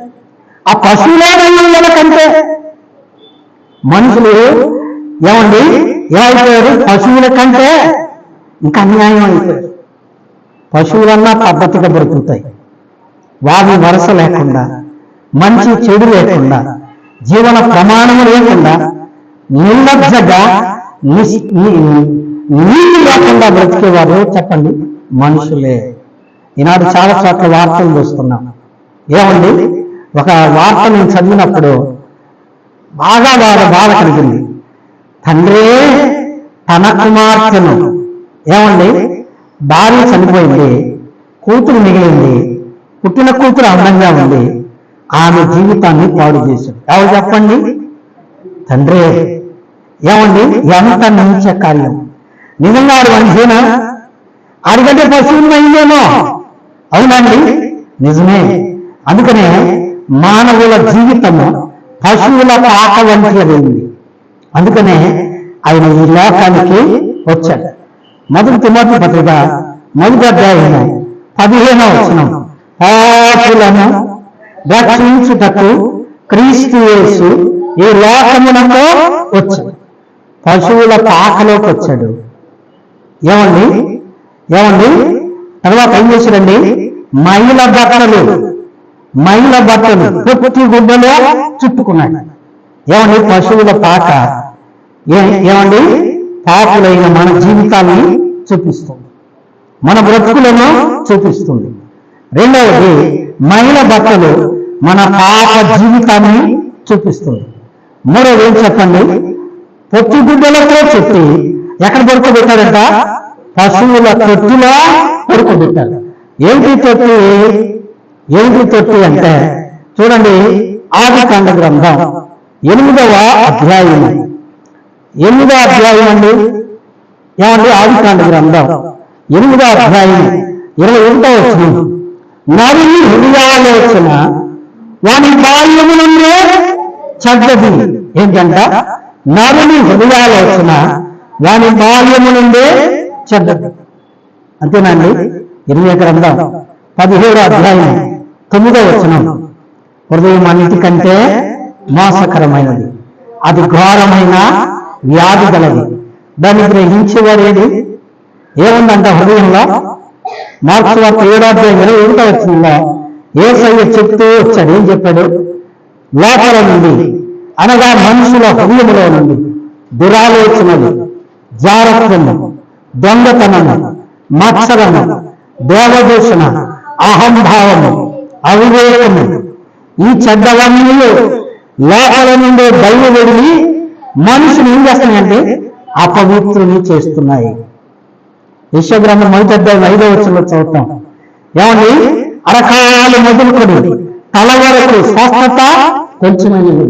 ఆ పశువుల కంటే మనుషులు ఏమండి ఏమైపోయారు? పశువుల కంటే ఇంకా అన్యాయం అయిపోయారు. పశువులన్నా పద్ధతిగా బ్రతుకుతాయి, వారి వరస లేకుండా, మంచి చెడు లేకుండా, జీవన ప్రమాణము లేకుండా, నిర్లజ్జగా నీతి లేకుండా బ్రతికేవారు చెప్పండి మనుషులే. ఈనాడు చాలా చోట్ల వార్తలు చూస్తున్నాం. ఏమండి? ఒక వార్త నేను చదివినప్పుడు బాగా బాధ కలిగింది. తండ్రే తన కుమార్తెను, ఏమండి, భార్య చనిపోయింది, కూతురు మిగిలింది, పుట్టిన కూతురు అందంగా ఉంది, ఆమె జీవితాన్ని పాడు చేశాడు. ఎవరు చెప్పండి? తండ్రే. ఏమండి? ఎంత నీచ కార్యం! నిజంగా ఆడు మనిషేనా? ఆడికంటే పశువులు అయిందేమో. అవునండి, నిజమే. అందుకనే మానవుల జీవితము పశువుల పాక వంటిది. అందుకనే ఆయన ఈ లోకానికి వచ్చాడు. 1 తిమోతి పత్రిక 1వ అధ్యాయము 15వ వచనం, పాపులను రక్షించుటకు క్రీస్తు యేసు ఈ లోకమునకు వచ్చాడు. పశువుల పాకలోకి వచ్చాడు. ఏమండి? తర్వాత ఏం చేశాడండి? మైల బట్టలు పొట్టి గుడ్డలో చుట్టుకున్నాడు. ఏమండి? పశువుల పాక ఏమండి? పాపులైన మన జీవితాన్ని చూపిస్తుంది, మన బ్రతుకులను చూపిస్తుంది. రెండవది, మైల బట్టలు మన పాప జీవితాన్ని చూపిస్తుంది. మూడవది ఏం చెప్పండి? పొట్టి గుడ్డలతో చుట్టి ఎక్కడ పడుకోబెట్టాడంట? పశువుల తొట్టిలో పడుకోబెట్టాడు. ఏమిటి తొట్టి అంటే చూడండి, ఆదికాండ గ్రంథం 8వ అధ్యాయం అండి. ఏమండి? ఆదికాండ గ్రంథం 8వ అధ్యాయం 21వ వచనం, నరుని హృదయాలోచన వాని బాల్యము నుండే చెడ్డది. ఏంటంట? నరుని హృదయాలోచన వాని బాల్యము నుండే చెడ్డది. అంతేనండి. ఇర్మీయా గ్రంథం 17వ అధ్యాయం 9వ వచనం, హృదయం అన్నిటికంటే మోసకరమైనది, అది ఘోరమైన వ్యాధి గలది, దాన్ని గ్రహించేవాడేది? ఏముందంట హృదయంలో? మార్క్స్ వార్త 7:21 యేసయ్య చెప్తూ వచ్చాడు. ఏం చెప్పాడు? లోపల నుండి అనగా మనుషుల హృదయంలో నుండి దురాలోచనలు, జారత్వము, దొంగతనము, మత్సరము, దేవదూషణ, అహంభావము, అవివేకము, ఈ చెడ్డవన్నీ లోపల నుండే బయలువెళ్ళి మనుషులు ఏం చేస్తున్నాయంటే అపవిత్రుని చేస్తున్నాయి. యెషయా గ్రంథం 1:5 చదువుతాం. ఏమండి? అరకాలు మొదలుకొని తల వరకు స్వస్థత కొంచెమైనది.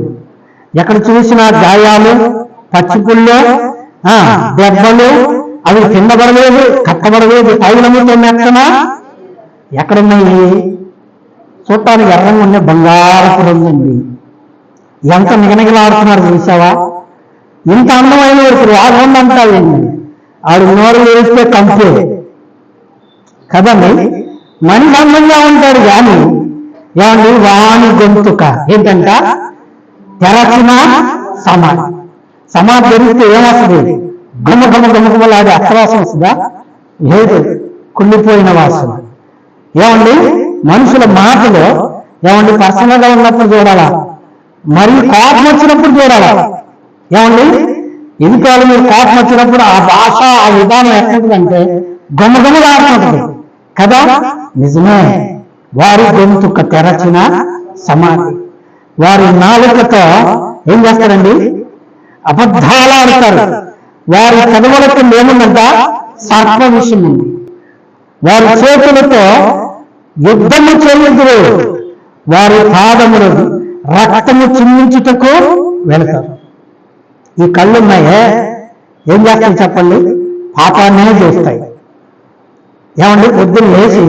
ఎక్కడ చూసినా గాయాలు, పచ్చిపుళ్ళు, దెబ్బలు, అవి తిన్నబడలేదు, కట్టబడలేదు, తైలముతో మెత్తనా ఎక్కడున్నాయి? చూడటానికి ఎర్రంగా ఉన్న బంగారపు రంగుంది. ఎంత నిగనిగలాడుతున్నారు చూసావా? ఇంత అందమైన వాడుందంటావేంటి? ఆడు నోరు వేస్తే కంపే కదండి. మనిషి అందంగా ఉంటాడు కానీ ఏమండి వాణి గొంతుక ఏంటంట? తెరచిన సమా తెరిస్తే ఏమొస్తుంది? గుమ్మలాడే అత్తవాసన వస్తుందా? లేదు, కుళ్ళిపోయిన వాసన. ఏమండి? మనుషుల మాటలో ఏమండి పర్సనల్గా ఉన్నప్పుడు చూడాలా, మరి కోపం వచ్చినప్పుడు చూడాలా. ఏమండి? ఎదుకాలు మీరు కోపం వచ్చినప్పుడు ఆ భాష, ఆ విధానం ఎట్లుంటుందంటే గుమ్మలాడుతుంటుంది కదా. నిజమే, వారి గొంతుక తెరచిన సమాధి. వారి నాలుకతో ఏం చేస్తారండి? అబద్ధాలు ఆడతారు. వారి కనుమలకు ఏముందంట? సర్ప విషయం ఉంది. వారి చేతులతో యుద్ధము చేయుదురు, వారి పాదములు రక్తము చిందించుటకు వెళతారు. ఈ కళ్ళున్నాయే ఏం చేస్తాయి చెప్పండి? పాపాన్నే చేస్తాయి. ఏమండి? పొద్దున్న లేచి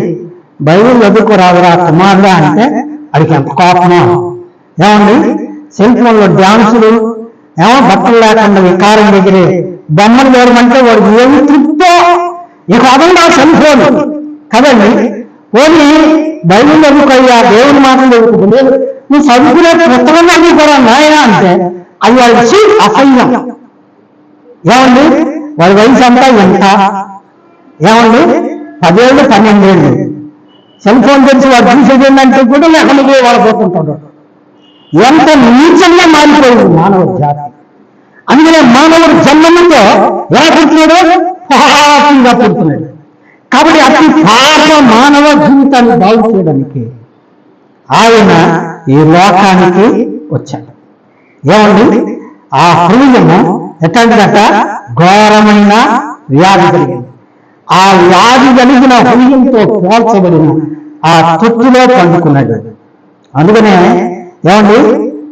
బైబిల్ చదువుకోరాదురా కుమారుడా అంటే అడిగి ఎంత కోపమో. ఏమండి? సెల్ ఫోన్లో డ్యాన్సులు, బట్టలు లేకుండా వికారం దగ్గరే బొమ్మలు వేయమంటే వాడికి ఏమి తృప్తో. ఇక అదంగా సెల్ ఫోన్ కదండి. ఓన్లీ బైబిల్ చదువుకోయ్యా, దేవుని మాటలు చదువుకుంటుంది. నువ్వు చదువుకునే పుస్తకం చదువుకోరా నాయన అంటే అది వాడికి అసహ్యం. ఏమండి? వాడి వయసు అంతా ఎంత? ఏమండి? 10 ఏళ్ళు 12 ఏళ్ళు. సెల్ ఫోన్ తెలిసి వాడు చూసేది ఏంటంటే కూడా లేకుండా వాడిపోతుంటాడు. ఎంత నీచంగా మారిపోయింది మానవ జాతి. అందుకనే మానవుడు జన్మతో ఎలా పుడుతున్నాడు? పాపంగా పుడుతున్నాడు. కాబట్టి అతి పాప మానవ జీవితాన్ని బాగు చేయడానికి ఆయన ఈ లోకానికి వచ్చాడు. ఏమండి? ఆ హృదయము ఎట్లాంటిదట? ఘోరమైన వ్యాధి కలిగింది. ఆ వ్యాధి కలిగిన హృదయంతో పోల్చబడిన ఆ తొట్టులో పండుకున్నాడు. అందుకనే ఏమండి?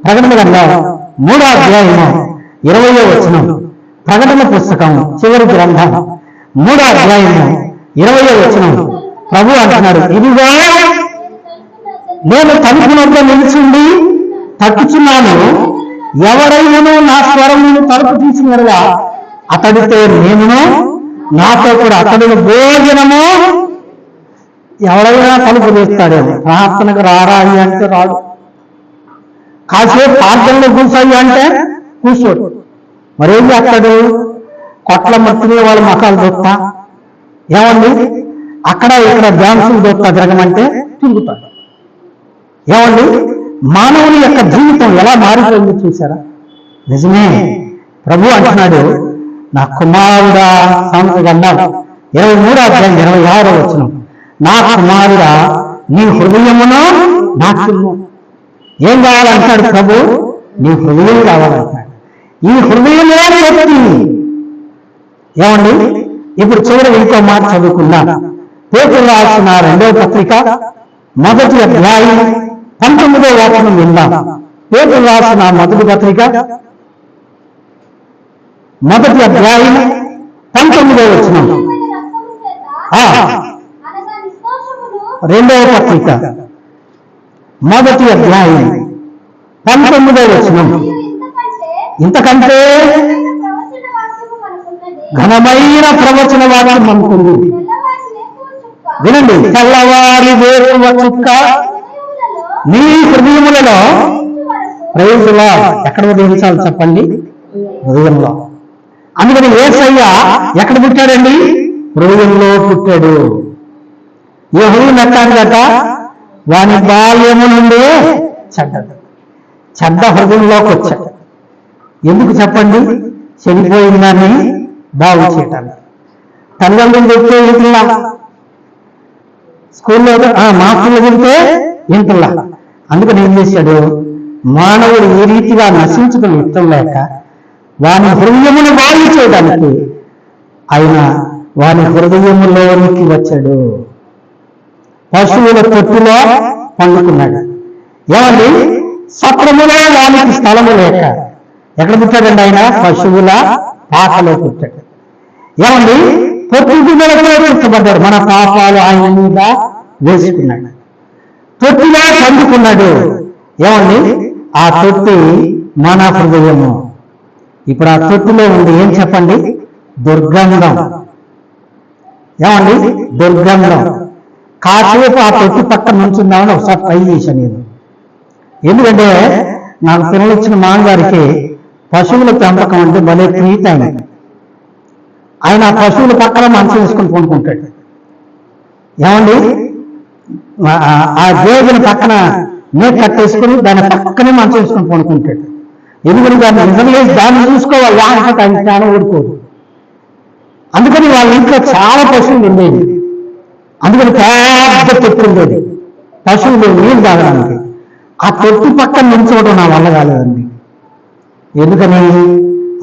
ప్రకటన గ్రంథం 3:20 ప్రకటన పుస్తకం చివరి గ్రంథం 3:20 ప్రభు అంటున్నాడు, ఇదిగో నేను తలుపు వద్ద నిలిచిండి తట్టుచున్నాను. ఎవరైనా నా స్వరం తలుపు తీసినగా అతడితో నేనును, నాతో కూడా అతడిని భోజనము. ఎవరైనా తలుపు తీస్తాడేమో. ప్రార్థనకు రారా అంటే రాడు. కాసేపు ప్రార్థనలో కూర్చోయి అంటే కూర్చోడు. మరేం చేస్తాడు? కొట్ల మట్టిని వాళ్ళ మకాలు దొత్తా. ఏమండి? అక్కడ ఇక్కడ డ్యాన్సులు దొత్తా తిరగమంటే తిరుగుతాడు. ఏమండి? మానవుని యొక్క జీవితం ఎలా మారిపోయింది చూసారా? నిజమే, ప్రభు అంటున్నాడు, నా కుమారుడా అన్నాడు 23:26 నా కుమారుడా నీ హృదయమును నాకు ఏం కావాలంటాడు ప్రభు? నీ హృదయం కావాలంటాడు. ఈ హృదయమే వ్యక్తి. ఏమండి? ఇప్పుడు చివరి ఇంకో మాట చదువుకున్నా. పేతురు రాసిన 2వ పత్రిక 1వ అధ్యాయం 19వ వచనం విందాం. పేతురు రాసిన 1వ పత్రిక 1వ అధ్యాయం 19వ వచనం. 2వ పత్రిక 1వ అధ్యాయం 19వ వచనం. ఇంతకంటే ఘనమైన ప్రవచన వాక్యం అనుకుంది. వినండి, తెల్లవారి వేకువ చుక్క నీ హృదయములలో ప్రైజులా ఎక్కడ ఉదయించాలి చెప్పండి? హృదయంలో. అందుకని యేసయ్య ఎక్కడ పుట్టాడండి? హృదయంలో పుట్టాడు. యెహోవా నట్టాడట, వాని బాల్యము నుండే చెడ్డ హృదయంలోకి వచ్చాడు. ఎందుకు చెప్పండి? చనిపోయిందని బాగు చేయటానికి. తల్లిదండ్రులు చెప్తే ఇంటిలా, స్కూల్లో మాస్టర్లు చెప్తే ఇంటిలా. అందుకని ఏం చేశాడు? మానవుడు ఏ రీతిగా నశించుకుని ఇష్టం లేక వాని హృదయమును బాగు చేయడానికి ఆయన వాని హృదయములోనికి వచ్చాడు. పశువుల తొట్టులో పండుకున్నాడు. ఏమండి? సత్రములో వానికి స్థలము లేక ఎక్కడ పుట్టాడండి ఆయన? పశువుల పాకలో పుట్టాడు. ఏమండి? పొత్తిగుడ్డలతో చుట్టబడ్డాడు. మన పాపాలు ఆయన మీద వేసుకున్నాడు. తొట్టిలో పండుకున్నాడు. ఏమండి? ఆ తొట్టి మన హృదయము. ఇప్పుడు ఆ తొట్టిలో ఉంది ఏం చెప్పండి? దుర్గంధం. ఏమండి? దుర్గంధం. కాసేపు ఆ తొట్టి పక్కన నుంచుందామని ఒకసారి ట్రై చేశాను నేను. ఎందుకంటే నాకు పిల్లలు ఇచ్చిన మామగారికి పశువుల పెంపకం అంటే భలే ప్రీతి ఆయన ఆ పశువుల పక్కన మంచం వేసుకొని కొనుక్కుంటాడు. ఏమండి? ఆ దేవుని పక్కన మేక కట్టేసుకుని దాని పక్కనే మంచం వేసుకొని కొనుక్కుంటాడు. ఎందుకని దాన్ని నిజంగా దాన్ని చూసుకోవాలి, లేకపోతే ఆయన చాలా ఊరుకోదు. అందుకని వాళ్ళ ఇంట్లో చాలా పశువులు ఉండేవి. అందుకని పెద్ద తొట్టి ఉండేది పశువులు నీళ్ళు తాగడానికి. ఆ తొట్టి పక్కన నిల్చోవడం నా వల్ల కాలేదండి. ఎందుకని?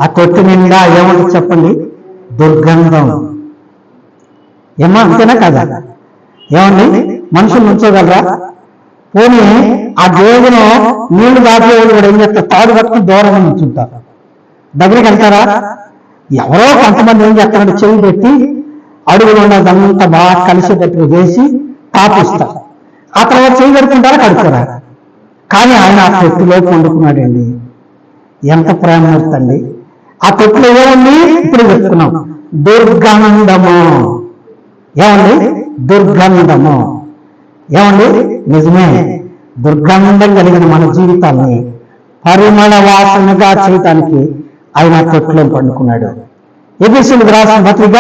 ఆ తొట్టి నిండా ఏమంటుంది చెప్పండి? దుర్గంధం. ఏమో అంతేనా కదా? ఏమండి? మనుషులు నుంచోగలరా? పోనీ ఆ దేవును నీళ్లు దాచేవాళ్ళు కూడా ఏం చేస్తారు? తాడు పట్టుకుని దూరంగా నుంచుంటారు. దగ్గరికి వెళ్తారా? ఎవరో కొంతమంది ఏం చేస్తారంటే చెవి పెట్టి అడుగులు ఉన్నదంతా బాగా కలిసేటట్టుగా చేసి తాపిస్తారు. ఆ తర్వాత చెవి పెట్టుకుంటారా, కడుపుతారా? కానీ ఆయన ఆ తొట్టిలో పండుకున్నాడండి. ఎంత ప్రేమర్తండి! ఆ తొట్టిలో ఏముంది? ఇప్పుడు చెప్పుకున్నాం, దుర్గంధము. ఏమండి? దుర్గంధము. ఏమండి? నిజమే. దుర్గంధం కలిగిన మన జీవితాన్ని పరిమళ వాసనగా చేయటానికి ఆయన తొట్టిలో పండుకున్నాడు. ఎఫెసీయులకు రాసిన పత్రిక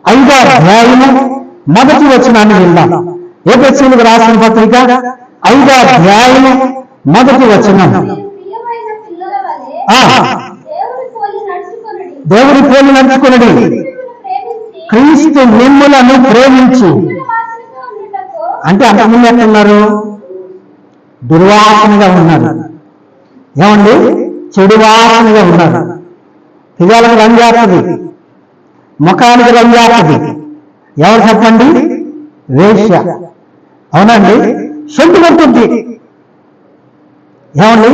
5వ అధ్యాయము 1వ వచనాన్ని విందాం. ఎఫెసీయులకు రాసిన పత్రిక 5వ అధ్యాయము 1వ వచనం. దేవుని పోలి నడుచుకొనుడి, క్రీస్తు మిమ్ములను ప్రేమించి. అంటే అంతకుముందు ఎట్లున్నారు? దుర్వాసనగా ఉన్నారు. ఏమండి? చెడు వాసనగా ఉన్నారు. పిల్లలకు రంజాతుంది, ముఖానికి రంజాతుంది. ఎవరు చెప్పండి? వేశ్య. అవునండి? సొంత కొడుతుంది. ఏమండి?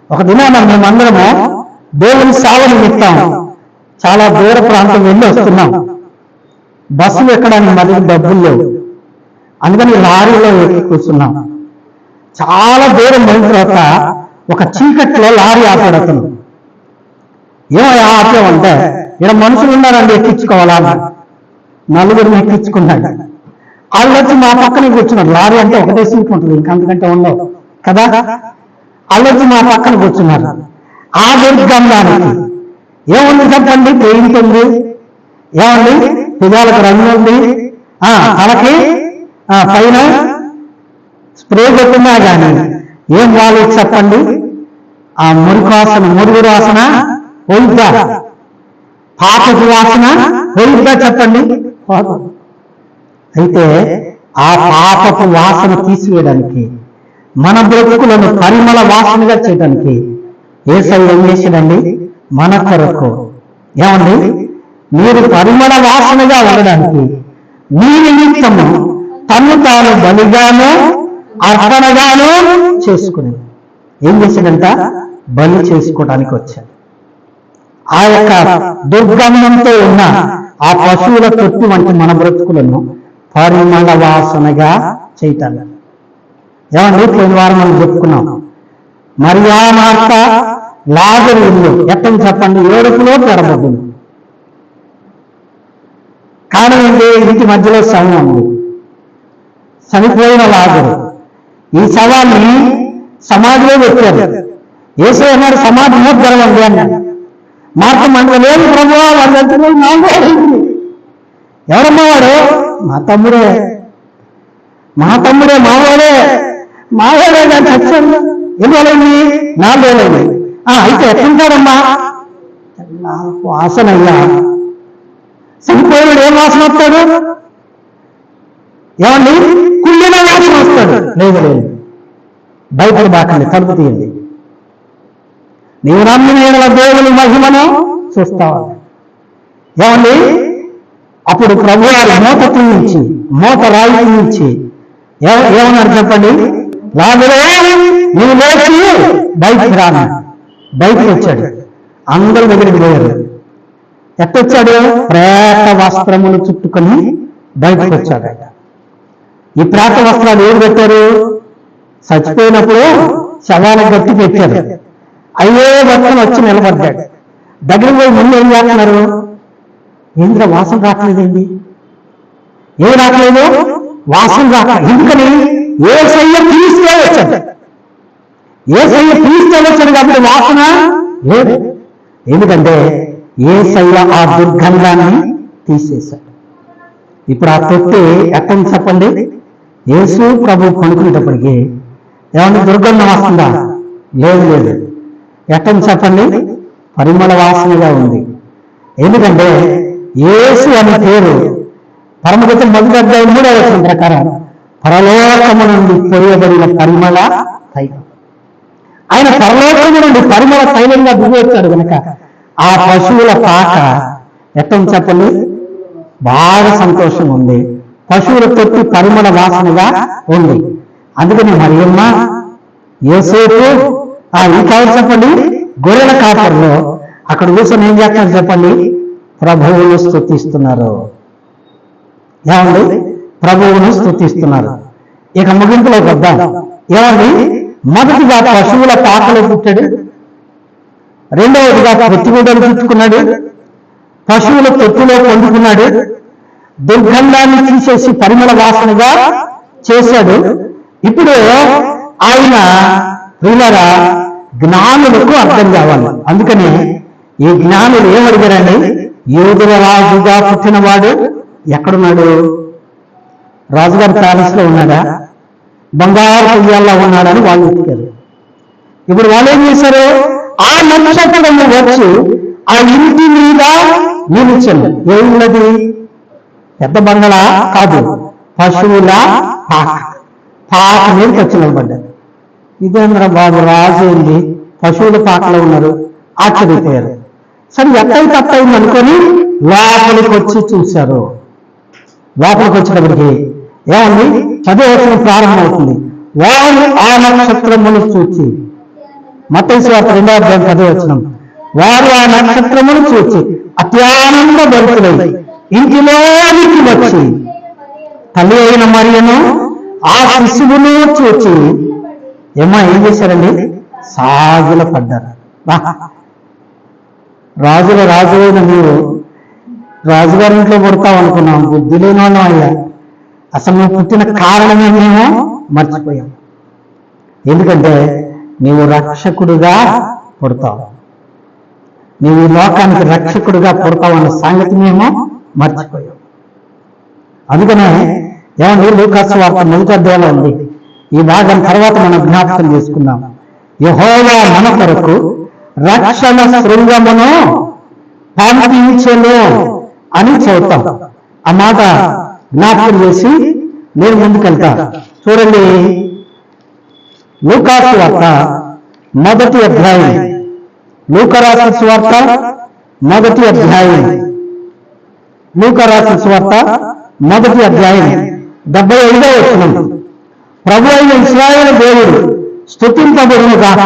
ఒక దినాన మేమందరము దేవుని సేవ నిమిత్తం చాలా దూర ప్రాంతం వెళ్ళి వస్తున్నాం. బస్సులు ఎక్కడానికి మరి డబ్బులు లేవు. అందుకని లారీలో ఎక్కి కూర్చున్నాం. చాలా దూరం అయిన తర్వాత ఒక చీకట్లో లారీ ఆపాడతాను. ఏమో ఆపామంటే, ఇక్కడ మనుషులు ఉన్నారండి, ఎక్కించుకోవాలా? నలుగురిని ఎక్కించుకున్నాడు. వాళ్ళు వచ్చి మా పక్కన కూర్చున్నారు. లారీ అంటే ఒకటే సీట్ ఉంటుంది, ఇంకంతకంటే ఉండవు కదా. వాళ్ళు వచ్చి మా పక్కన కూర్చున్నారు. ఆ దుర్గంధానికి ఏముంది చెప్పండి? పెయింట్ ఉంది. ఏమండి? పిల్లలకు రంగు ఉంది. తలకి పైన స్ప్రే కొట్టినా కానీ ఏం కాలేదు చెప్పండి? ఆ మురికి వాసన, మురుగురు వాసన పోయిద్దా? పాపపు వాసన పోయిద్దా చెప్పండి? అయితే ఆ పాపపు వాసన తీసివేయడానికి, మన బ్రతుకులను పరిమళ వాసనగా చేయడానికి యేసయ్య ఏం చేశాడండి? మన కొరకు. ఏమండి? మీరు పరిమళ వాసనగా ఉండడానికి మీ నిమిత్తము తను తాను బలిగాను అర్పణగాను చేసుకుని ఏం చేశాడంట? బలి చేసుకోవడానికి వచ్చాడు. ఆ యొక్క దుర్గంధంతో ఉన్న ఆ పశువుల తొట్టి వంటి మన బ్రతుకులను పరిమళ వాసనగా చేయటానికి. ఏమండి? పోయిన వారం మనం చెప్పుకున్నాం, మరియా మార్త లాజరు ఇల్లు ఎట్టని చెప్పండి? ఏడుపులో తెరబడ్డది. కానీ ఏంటి? ఇంటి మధ్యలో శవం ఉంది, చనిపోయిన లాజరు. ఈ శవాన్ని సమాధిలో పెట్టారు. యేసయ్య అన్నాడు, సమాధి మూత తెరవండి అన్నాడు. మార్త మండలి లేదు ప్రభువా, వాళ్ళంతా ఎవరమ్మా వాడు? మా తమ్ముడే, మావాడే కానీ చచ్చాడు. ఎన్ని రోజులైంది? 4 రోజులైంది. అయితే ఎట్లుంటాడమ్మా? నాకు వాసన అయ్యా. చనిపోయాడు ఏం వాసన వస్తాడు? ఏమండి? కుళ్ళిన వాసన వస్తాడు. లేదు, బయటకు బాకండి, తలుపు తీయండి. నీవు నమ్మిన దేవుని మహిమను చూస్తావా? ఏమండి? అప్పుడు ప్రభు వారు మూత తీయించి, మూత రాయి తీయించి ఏమన్నారు చెప్పండి? లాజరు నువ్వు లేచి బయటికి రాను. బయటికి వచ్చాడు. అందరి దగ్గరికి పోయారు. ఎట్టొచ్చాడు? ప్రేత వస్త్రములు చుట్టుకొని బయటకు వచ్చాడు. ఈ ప్రేత వస్త్రాలు ఏడు పెట్టారు? చచ్చిపోయినప్పుడు శవాలకు గట్టి పెట్టారు. అయ్యే భక్తులు వచ్చి నిలబడ్డాడు. దగ్గరికి పోయి ముందు ఏం చేస్తున్నారు? ఏంద్ర వాసన రావట్లేదండి? ఏం రావట్లేదు? వాసన రావట్లేదు. ఎందుకని? యేసయ్య పిలిస్తే వచ్చాడు. యేసయ్య పిలిస్తే వచ్చాడు కాబట్టి వాసన లేదు. ఎందుకంటే యేసయ్య ఆ దుర్గంధాన్ని తీసేశాడు. ఇప్పుడు ఆ తొట్టి ఎక్కడ చెప్పండి? యేసు ప్రభు పడుకునేటప్పటికి ఏమన్నా దుర్గంధం వస్తుందా? లేదు. ఎక్కడ చెప్పండి? పరిమళ వాసనగా ఉంది. ఎందుకంటే యేసు అనే పేరు పరమగీతం 1వ అధ్యాయం 3వ వచనం ప్రకారం పరలోకము నుండి పోయబడిన పరిమళ తైలం. ఆయన పరలోకము నుండి పరిమళ తైలంగా దిగి వచ్చాడు కనుక ఆ పశువుల పాక ఎక్కడ చెప్పండి? బాగా సంతోషం ఉంది. పశువుల తొట్టి పరిమళ వాసనగా ఉంది. అందుకని మరియమ్మ, యోసేపు ఈ కావాలి చెప్పండి, గొర్రెల కాపర్లో అక్కడ కూర్చొని ఏం చేస్తున్నారు చెప్పండి? ప్రభువును స్తుతిస్తున్నారు. ఏమండి? ప్రభువును స్తుతిస్తున్నారు. ఇక ముగింపులోకి వద్దాం. ఏమండి? మొదటిగా పశువుల పాకలో పుట్టాడు. రెండవదిగా పొత్తిగుడ్డలు చుట్టుకున్నాడు. పశువుల తొట్టులో పొందుకున్నాడు. దుర్గంధాన్ని తీసేసి పరిమళ వాసనగా చేశాడు. ఇప్పుడు ఆయన ప్రియులారా జ్ఞానులకు అర్థం కావాలి. అందుకని ఈ జ్ఞానులు ఏమడిగారండి? యూదుల రాజుగా పుట్టినవాడు ఎక్కడున్నాడు? రాజుగారి ప్యాలెస్ లో ఉన్నాడా? బంగారు పుయ్యాల్లో ఉన్నాడని వాళ్ళు ఎత్తికారు. ఇప్పుడు వాళ్ళు ఏం చేశారు? ఆ నక్షత్రం వచ్చి ఆ ఇంటి మీద నిలిచాడు. ఏమున్నది? పెద్ద బంగళా కాదు, పశువుల పాక మీదకి వచ్చి నిలబడ్డాడు. ఇదేంద్ర బాబు, రాజు ఏంది పశువుల పాకలో ఉన్నారు? ఆశ్చర్యపోయారు. సరే ఎక్కడికి అట్టయింది అనుకొని లోపలికి వచ్చి చూశారు. లోపలికి వచ్చేటప్పటికి ఏమండి? 10వ వచనం ప్రారంభమవుతుంది. వారు ఆ నక్షత్రమును చూచి, మత్తయి సువార్త 2వ అధ్యాయం 10వ వచనం, వారు ఆ నక్షత్రమును చూచి అత్యానంద భరితులై ఇంటిలోనికి వచ్చి తల్లి అయిన మరియను ఆ శిశువును చూచి ఏమో ఏం చేశారండి? సాగుల పడ్డారు. రాజుల రాజు అయిన నీవు రాజుగారి ఇంట్లో పుడతావు అనుకున్నాం. బుద్ధి లేని వాళ్ళం అయ్యా. అసలు నువ్వు పుట్టిన కారణమే మేము మర్చిపోయాం. ఎందుకంటే నీవు రక్షకుడుగా పుడతావు, నీవు ఈ లోకానికి రక్షకుడుగా పుడతావు అన్న సంగతి మేము మర్చిపోయాం. అందుకనే ఏమండి? లూకాసు వార్త 1వ అధ్యాయంలో ఉంది. ఈ భాగం తర్వాత మనం జ్ఞాపకం చేసుకుందాం. యెహోవా మన కొరకు రక్షణ శృంగమును పంపించెను అని చెబుతాం. ఆ మాట జ్ఞాపకం చేసి నేను ముందుకెళ్తా. చూడండి, లూకాసు వార్త 1వ అధ్యాయం, లూకాసు సువార్త 1వ అధ్యాయం, లూకాసు సువార్త 1వ అధ్యాయం 75వ వచనం. ప్రభు అయిన ఇశ్రాయేలు దేవుడు స్తుతింపబడును గాక.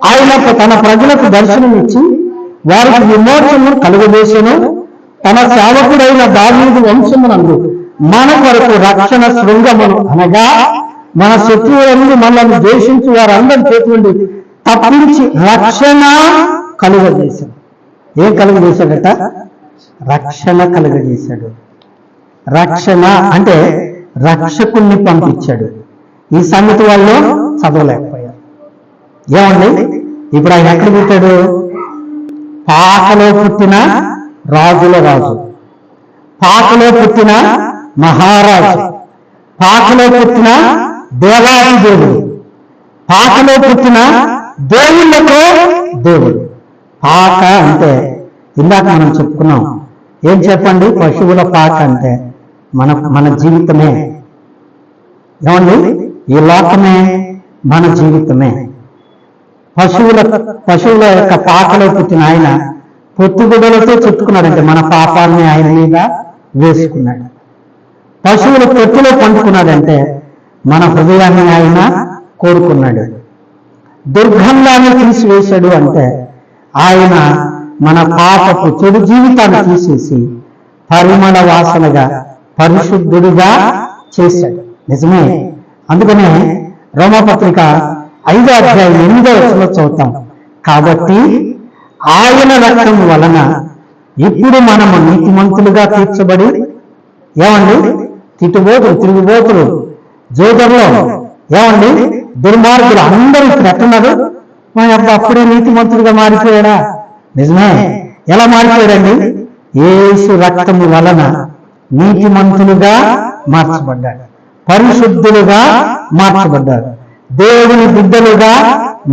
ఆయన తన ప్రజలకు దర్శనమిచ్చి వారికి విమోచనను కలుగజేసెను. తన సేవకుడైన దావీదు వంశమునందు మన కొరకు రక్షణ శృంగమును, అనగా మన శత్రువులను మనల్ని ద్వేషించి వారందరి చేతి నుండి తప్పించి రక్షణ కలుగజేశాడు. ఏం కలుగజేశాడట? రక్షణ కలుగజేశాడు. రక్షణ అంటే రక్షకుణ్ణి పంపించాడు. ఈ సంగతి వాళ్ళు చదవలేకపోయారు. ఏమండి? ఇప్పుడు ఆయన ఎక్కడ పుట్టాడు? పాకలో పుట్టిన రాజుల రాజు, పాకలో పుట్టిన మహారాజు, పాకలో పుట్టిన దేవాది దేవుడు, పాకలో పుట్టిన దేవుళ్ళతో దేవుడు. పాక అంటే ఇందాక మనం చెప్పుకున్నాం. ఏం చెప్పండి? పశువుల పాక అంటే మన జీవితమే. ఏమండి? ఈ లోకమే మన జీవితమే. పశువుల యొక్క పాకలో పుట్టిన ఆయన పొత్తుగుడ్డలతో చుట్టుకున్నాడంటే మన పాపాన్ని ఆయన మీద వేసుకున్నాడు. పశువుల పొత్తులో పండుకున్నాడంటే మన హృదయాన్ని ఆయన కోరుకున్నాడు. దుర్గంధాన్ని తీసివేశాడు అంటే ఆయన మన పాపపు చెడు జీవితాన్ని తీసేసి పరిమళ వాసనగా పరిశుద్ధుడిగా చేశాడు. నిజమే. అందుకనే రోమపత్రిక 5వ అధ్యాయం 8వ వచనంలో చదువుతాం. కాబట్టి ఆయన రక్తం వలన ఇప్పుడు మనము నీతిమంతులుగా తీర్చబడి, ఏమండి, తిరుగుబోతులు జోదరులో, ఏమండి, దుర్మార్గులు అందరూ ఎట్టున్నారు. మా అబ్బా అప్పుడే నీతిమంతులుగా మారిపోయాడా? నిజమే. ఎలా మారిపోయాడండి? యేసు రక్తము వలన నీతిమంతులుగా మార్చబడ్డాడు, పరిశుద్ధులుగా మార్చబడ్డాడు, దేవుని బిడ్డలుగా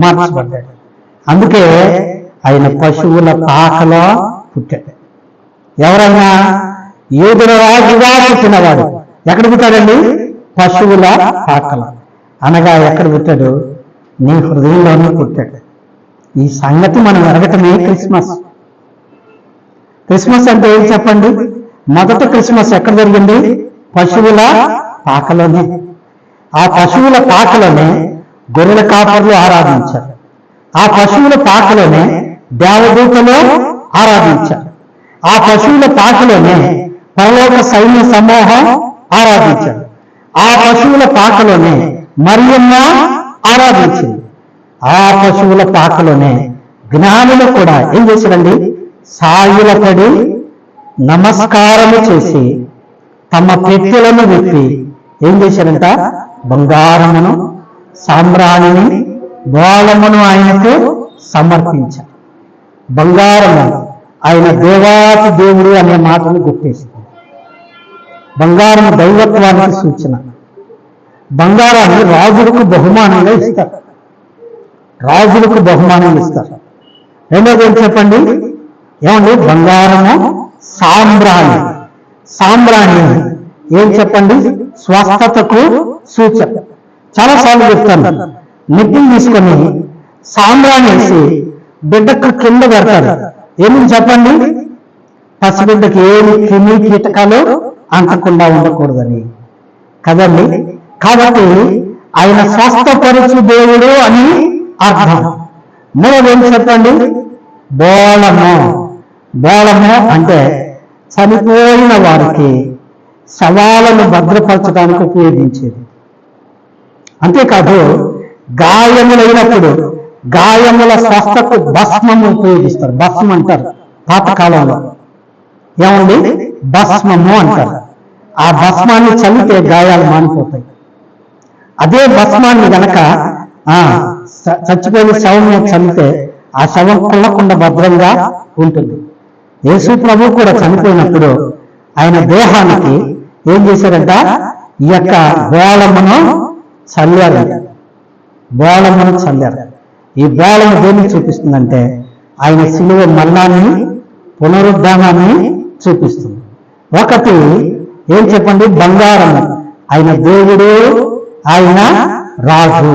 మార్చబడ్డాడు. అందుకే ఆయన పశువుల పాకలో పుట్టాడు. ఎవరైనా యూదుల రాజుగా పుట్టినవాడు ఎక్కడ పుట్టాడండి? పశువుల పాకలో. అనగా ఎక్కడ పుట్టాడు? నీ హృదయంలోనే పుట్టాడు. ఈ సంగతి మనం ఎరగటమే క్రిస్మస్. క్రిస్మస్ అంటే ఏం చెప్పండి? మొదట క్రిస్మస్ ఎక్కడ జరిగింది? పశువుల పాకలోనే. ఆ పశువుల పాకలోనే గొర్రెల కాపర్లు ఆరాధించారు. ఆ పశువుల పాకలోనే దేవదూతలు ఆరాధించారు. ఆ పశువుల పాకలోనే పరలోక సైన్య సమూహం ఆరాధించారు. ఆ పశువుల పాకలోనే మరియమ్మ ఆరాధించింది. ఆ పశువుల పాకలోనే జ్ఞానులు కూడా ఏం చేశారండి? సాగిలపడి నమస్కారము చేసి తమ పెట్టెలను విప్పి ఏం చేశారంట? బంగారమును, సాంబ్రాణిని, బోళమును ఆయనకు సమర్పించారు. బంగారము ఆయన దేవాతి దేవుడు అనే మాటను గుర్తిస్తుంది. బంగారము దైవత్వానికి సూచన. బంగారాన్ని రాజులకు బహుమానంగా ఇస్తారు. రాజులకు బహుమానం ఇస్తారు. రెండోది ఏం చెప్పండి? ఏమండి? బంగారము సాంబ్రాణి. సాంబ్రాణి ఏం చెప్పండి? స్వస్థతకు సూచన. చాలాసార్లు చెప్తాను. నిప్పులు తీసుకొని సాంబ్రాణి వేసి బిడ్డకు కింద పెడతారు. ఏమి చెప్పండి? పసిబిడ్డకి ఏమి క్రిమి కీటకాలు అంటకుండా ఉండకూడదని కదండి. కాబట్టి ఆయన స్వస్థపరచు దేవుడు అని అర్థం. మూడోది ఏం చెప్పండి? బోళము. బోళము అంటే చనిపోయిన వారికి శవాలను భద్రపరచడానికి ఉపయోగించేది. అంతేకాదు గాయములైనప్పుడు గాయముల స్వస్థకు భస్మము ఉపయోగిస్తారు. భస్మం అంటారు పాతకాలంలో. ఏమండి? భస్మము అంటారు. ఆ భస్మాన్ని చల్లితే గాయాలు మానిపోతాయి. అదే భస్మాన్ని గనక చచ్చిపోయిన శవం మీద చల్లితే ఆ శవం కుళ్ళకుండా భద్రంగా ఉంటుంది. యేసు ప్రభు కూడా చనిపోయినప్పుడు ఆయన దేహానికి ఏం చేశారంట? ఈ యొక్క బోళమును చల్లారు. బోళమును చల్లారు. ఈ బోళము దేన్ని చూపిస్తుందంటే ఆయన శిలువ మరణాన్ని, పునరుద్ధానాన్ని చూపిస్తుంది. ఒకటి ఏం చెప్పండి? బంగారము ఆయన దేవుడు, ఆయన రాజు.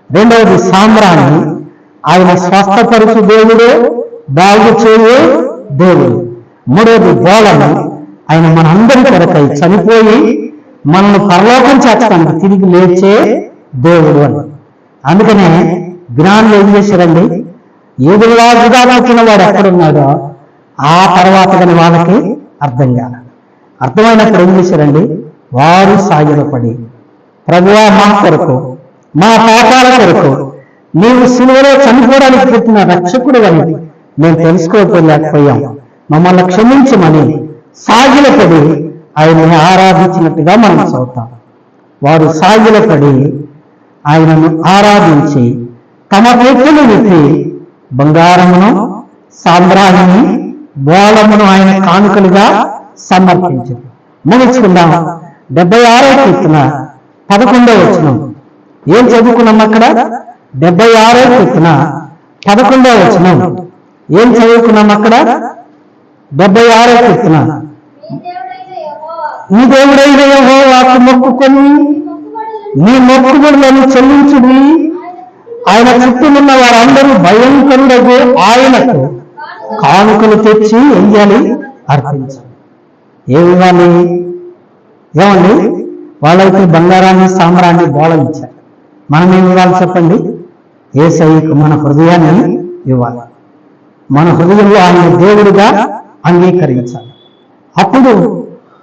రెండవది సాంబ్రాణి ఆయన స్వస్థపరుచు దేవుడు, బాగు చేయు దేవుడు. మూడవది బోళము ఆయన మనందరి కొరకై చనిపోయి మనల్ని పరలోకం చేర్చడానికి తిరిగి లేచే దేవుడు అని. అందుకనే జ్ఞానులు ఏం చేశారండి? యూదురాజుగా పుట్టిన వాడు ఎక్కడున్నాడో ఆ తర్వాత కానీ వాళ్ళకి అర్థం కాదు. అర్థమైనప్పుడు ఏం చేశారండి? వారు సాగిలపడి, ప్రభువా మా కొరకు, మా పాపాల కొరకు నీవు సిలువలో చనిపోవడానికి పుట్టిన రక్షకుడు అని మేము తెలుసుకోలేకపోయాం, మమ్మల్ని క్షమించమని సాగిలపడి ఆయనను ఆరాధించినట్టుగా మనం చదువుతాం. వారు సాగిలపడి ఆయనను ఆరాధించి తమ పెట్టెలు విప్పి బంగారమును, సాంబ్రాణిని, బోళమును ఆయన కానుకలుగా సమర్పించారు. ముగించుకుందాం. 76వ కీర్తన 11వ వచనం. ఏం చదువుకున్నాం అక్కడ? 76వ కీర్తన 11వ వచనం. ఏం చదువుకున్నాం అక్కడ? 76వ కీర్తన. నీ దేవుడైన యెహోవాకు మొక్కుకొని నీ మొక్కుబడులను చెల్లించుడి. ఆయన చుట్టూనున్న వారందరూ భయంకరుడగు ఆయనకు కానుకలు తెచ్చి వెయ్యాలి, అర్పించాలి. ఏమివ్వాలి? ఏమండి, వాళ్ళైతే బంగారాన్ని సామ్రాన్ని బోళం ఇచ్చారు. మనం ఏమి ఇవ్వాలి చెప్పండి? యేసయ్యకు మన హృదయాన్ని ఇవ్వాలి. మన హృదయంలో ఆయన దేవుడిగా అంగీకరించాలి. అప్పుడు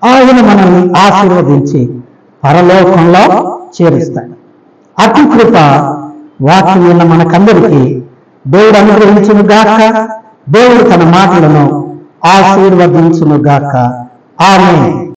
ఆయన మనల్ని ఆశీర్వదించి పరలోకంలో చేరుస్తాడు. అతి కృప వాక్యం విన్న మనకందరికీ దేవుడు అనుగ్రహించును గాక. దేవుడు తన మాటలను ఆశీర్వదించును గాక. ఆమేన్.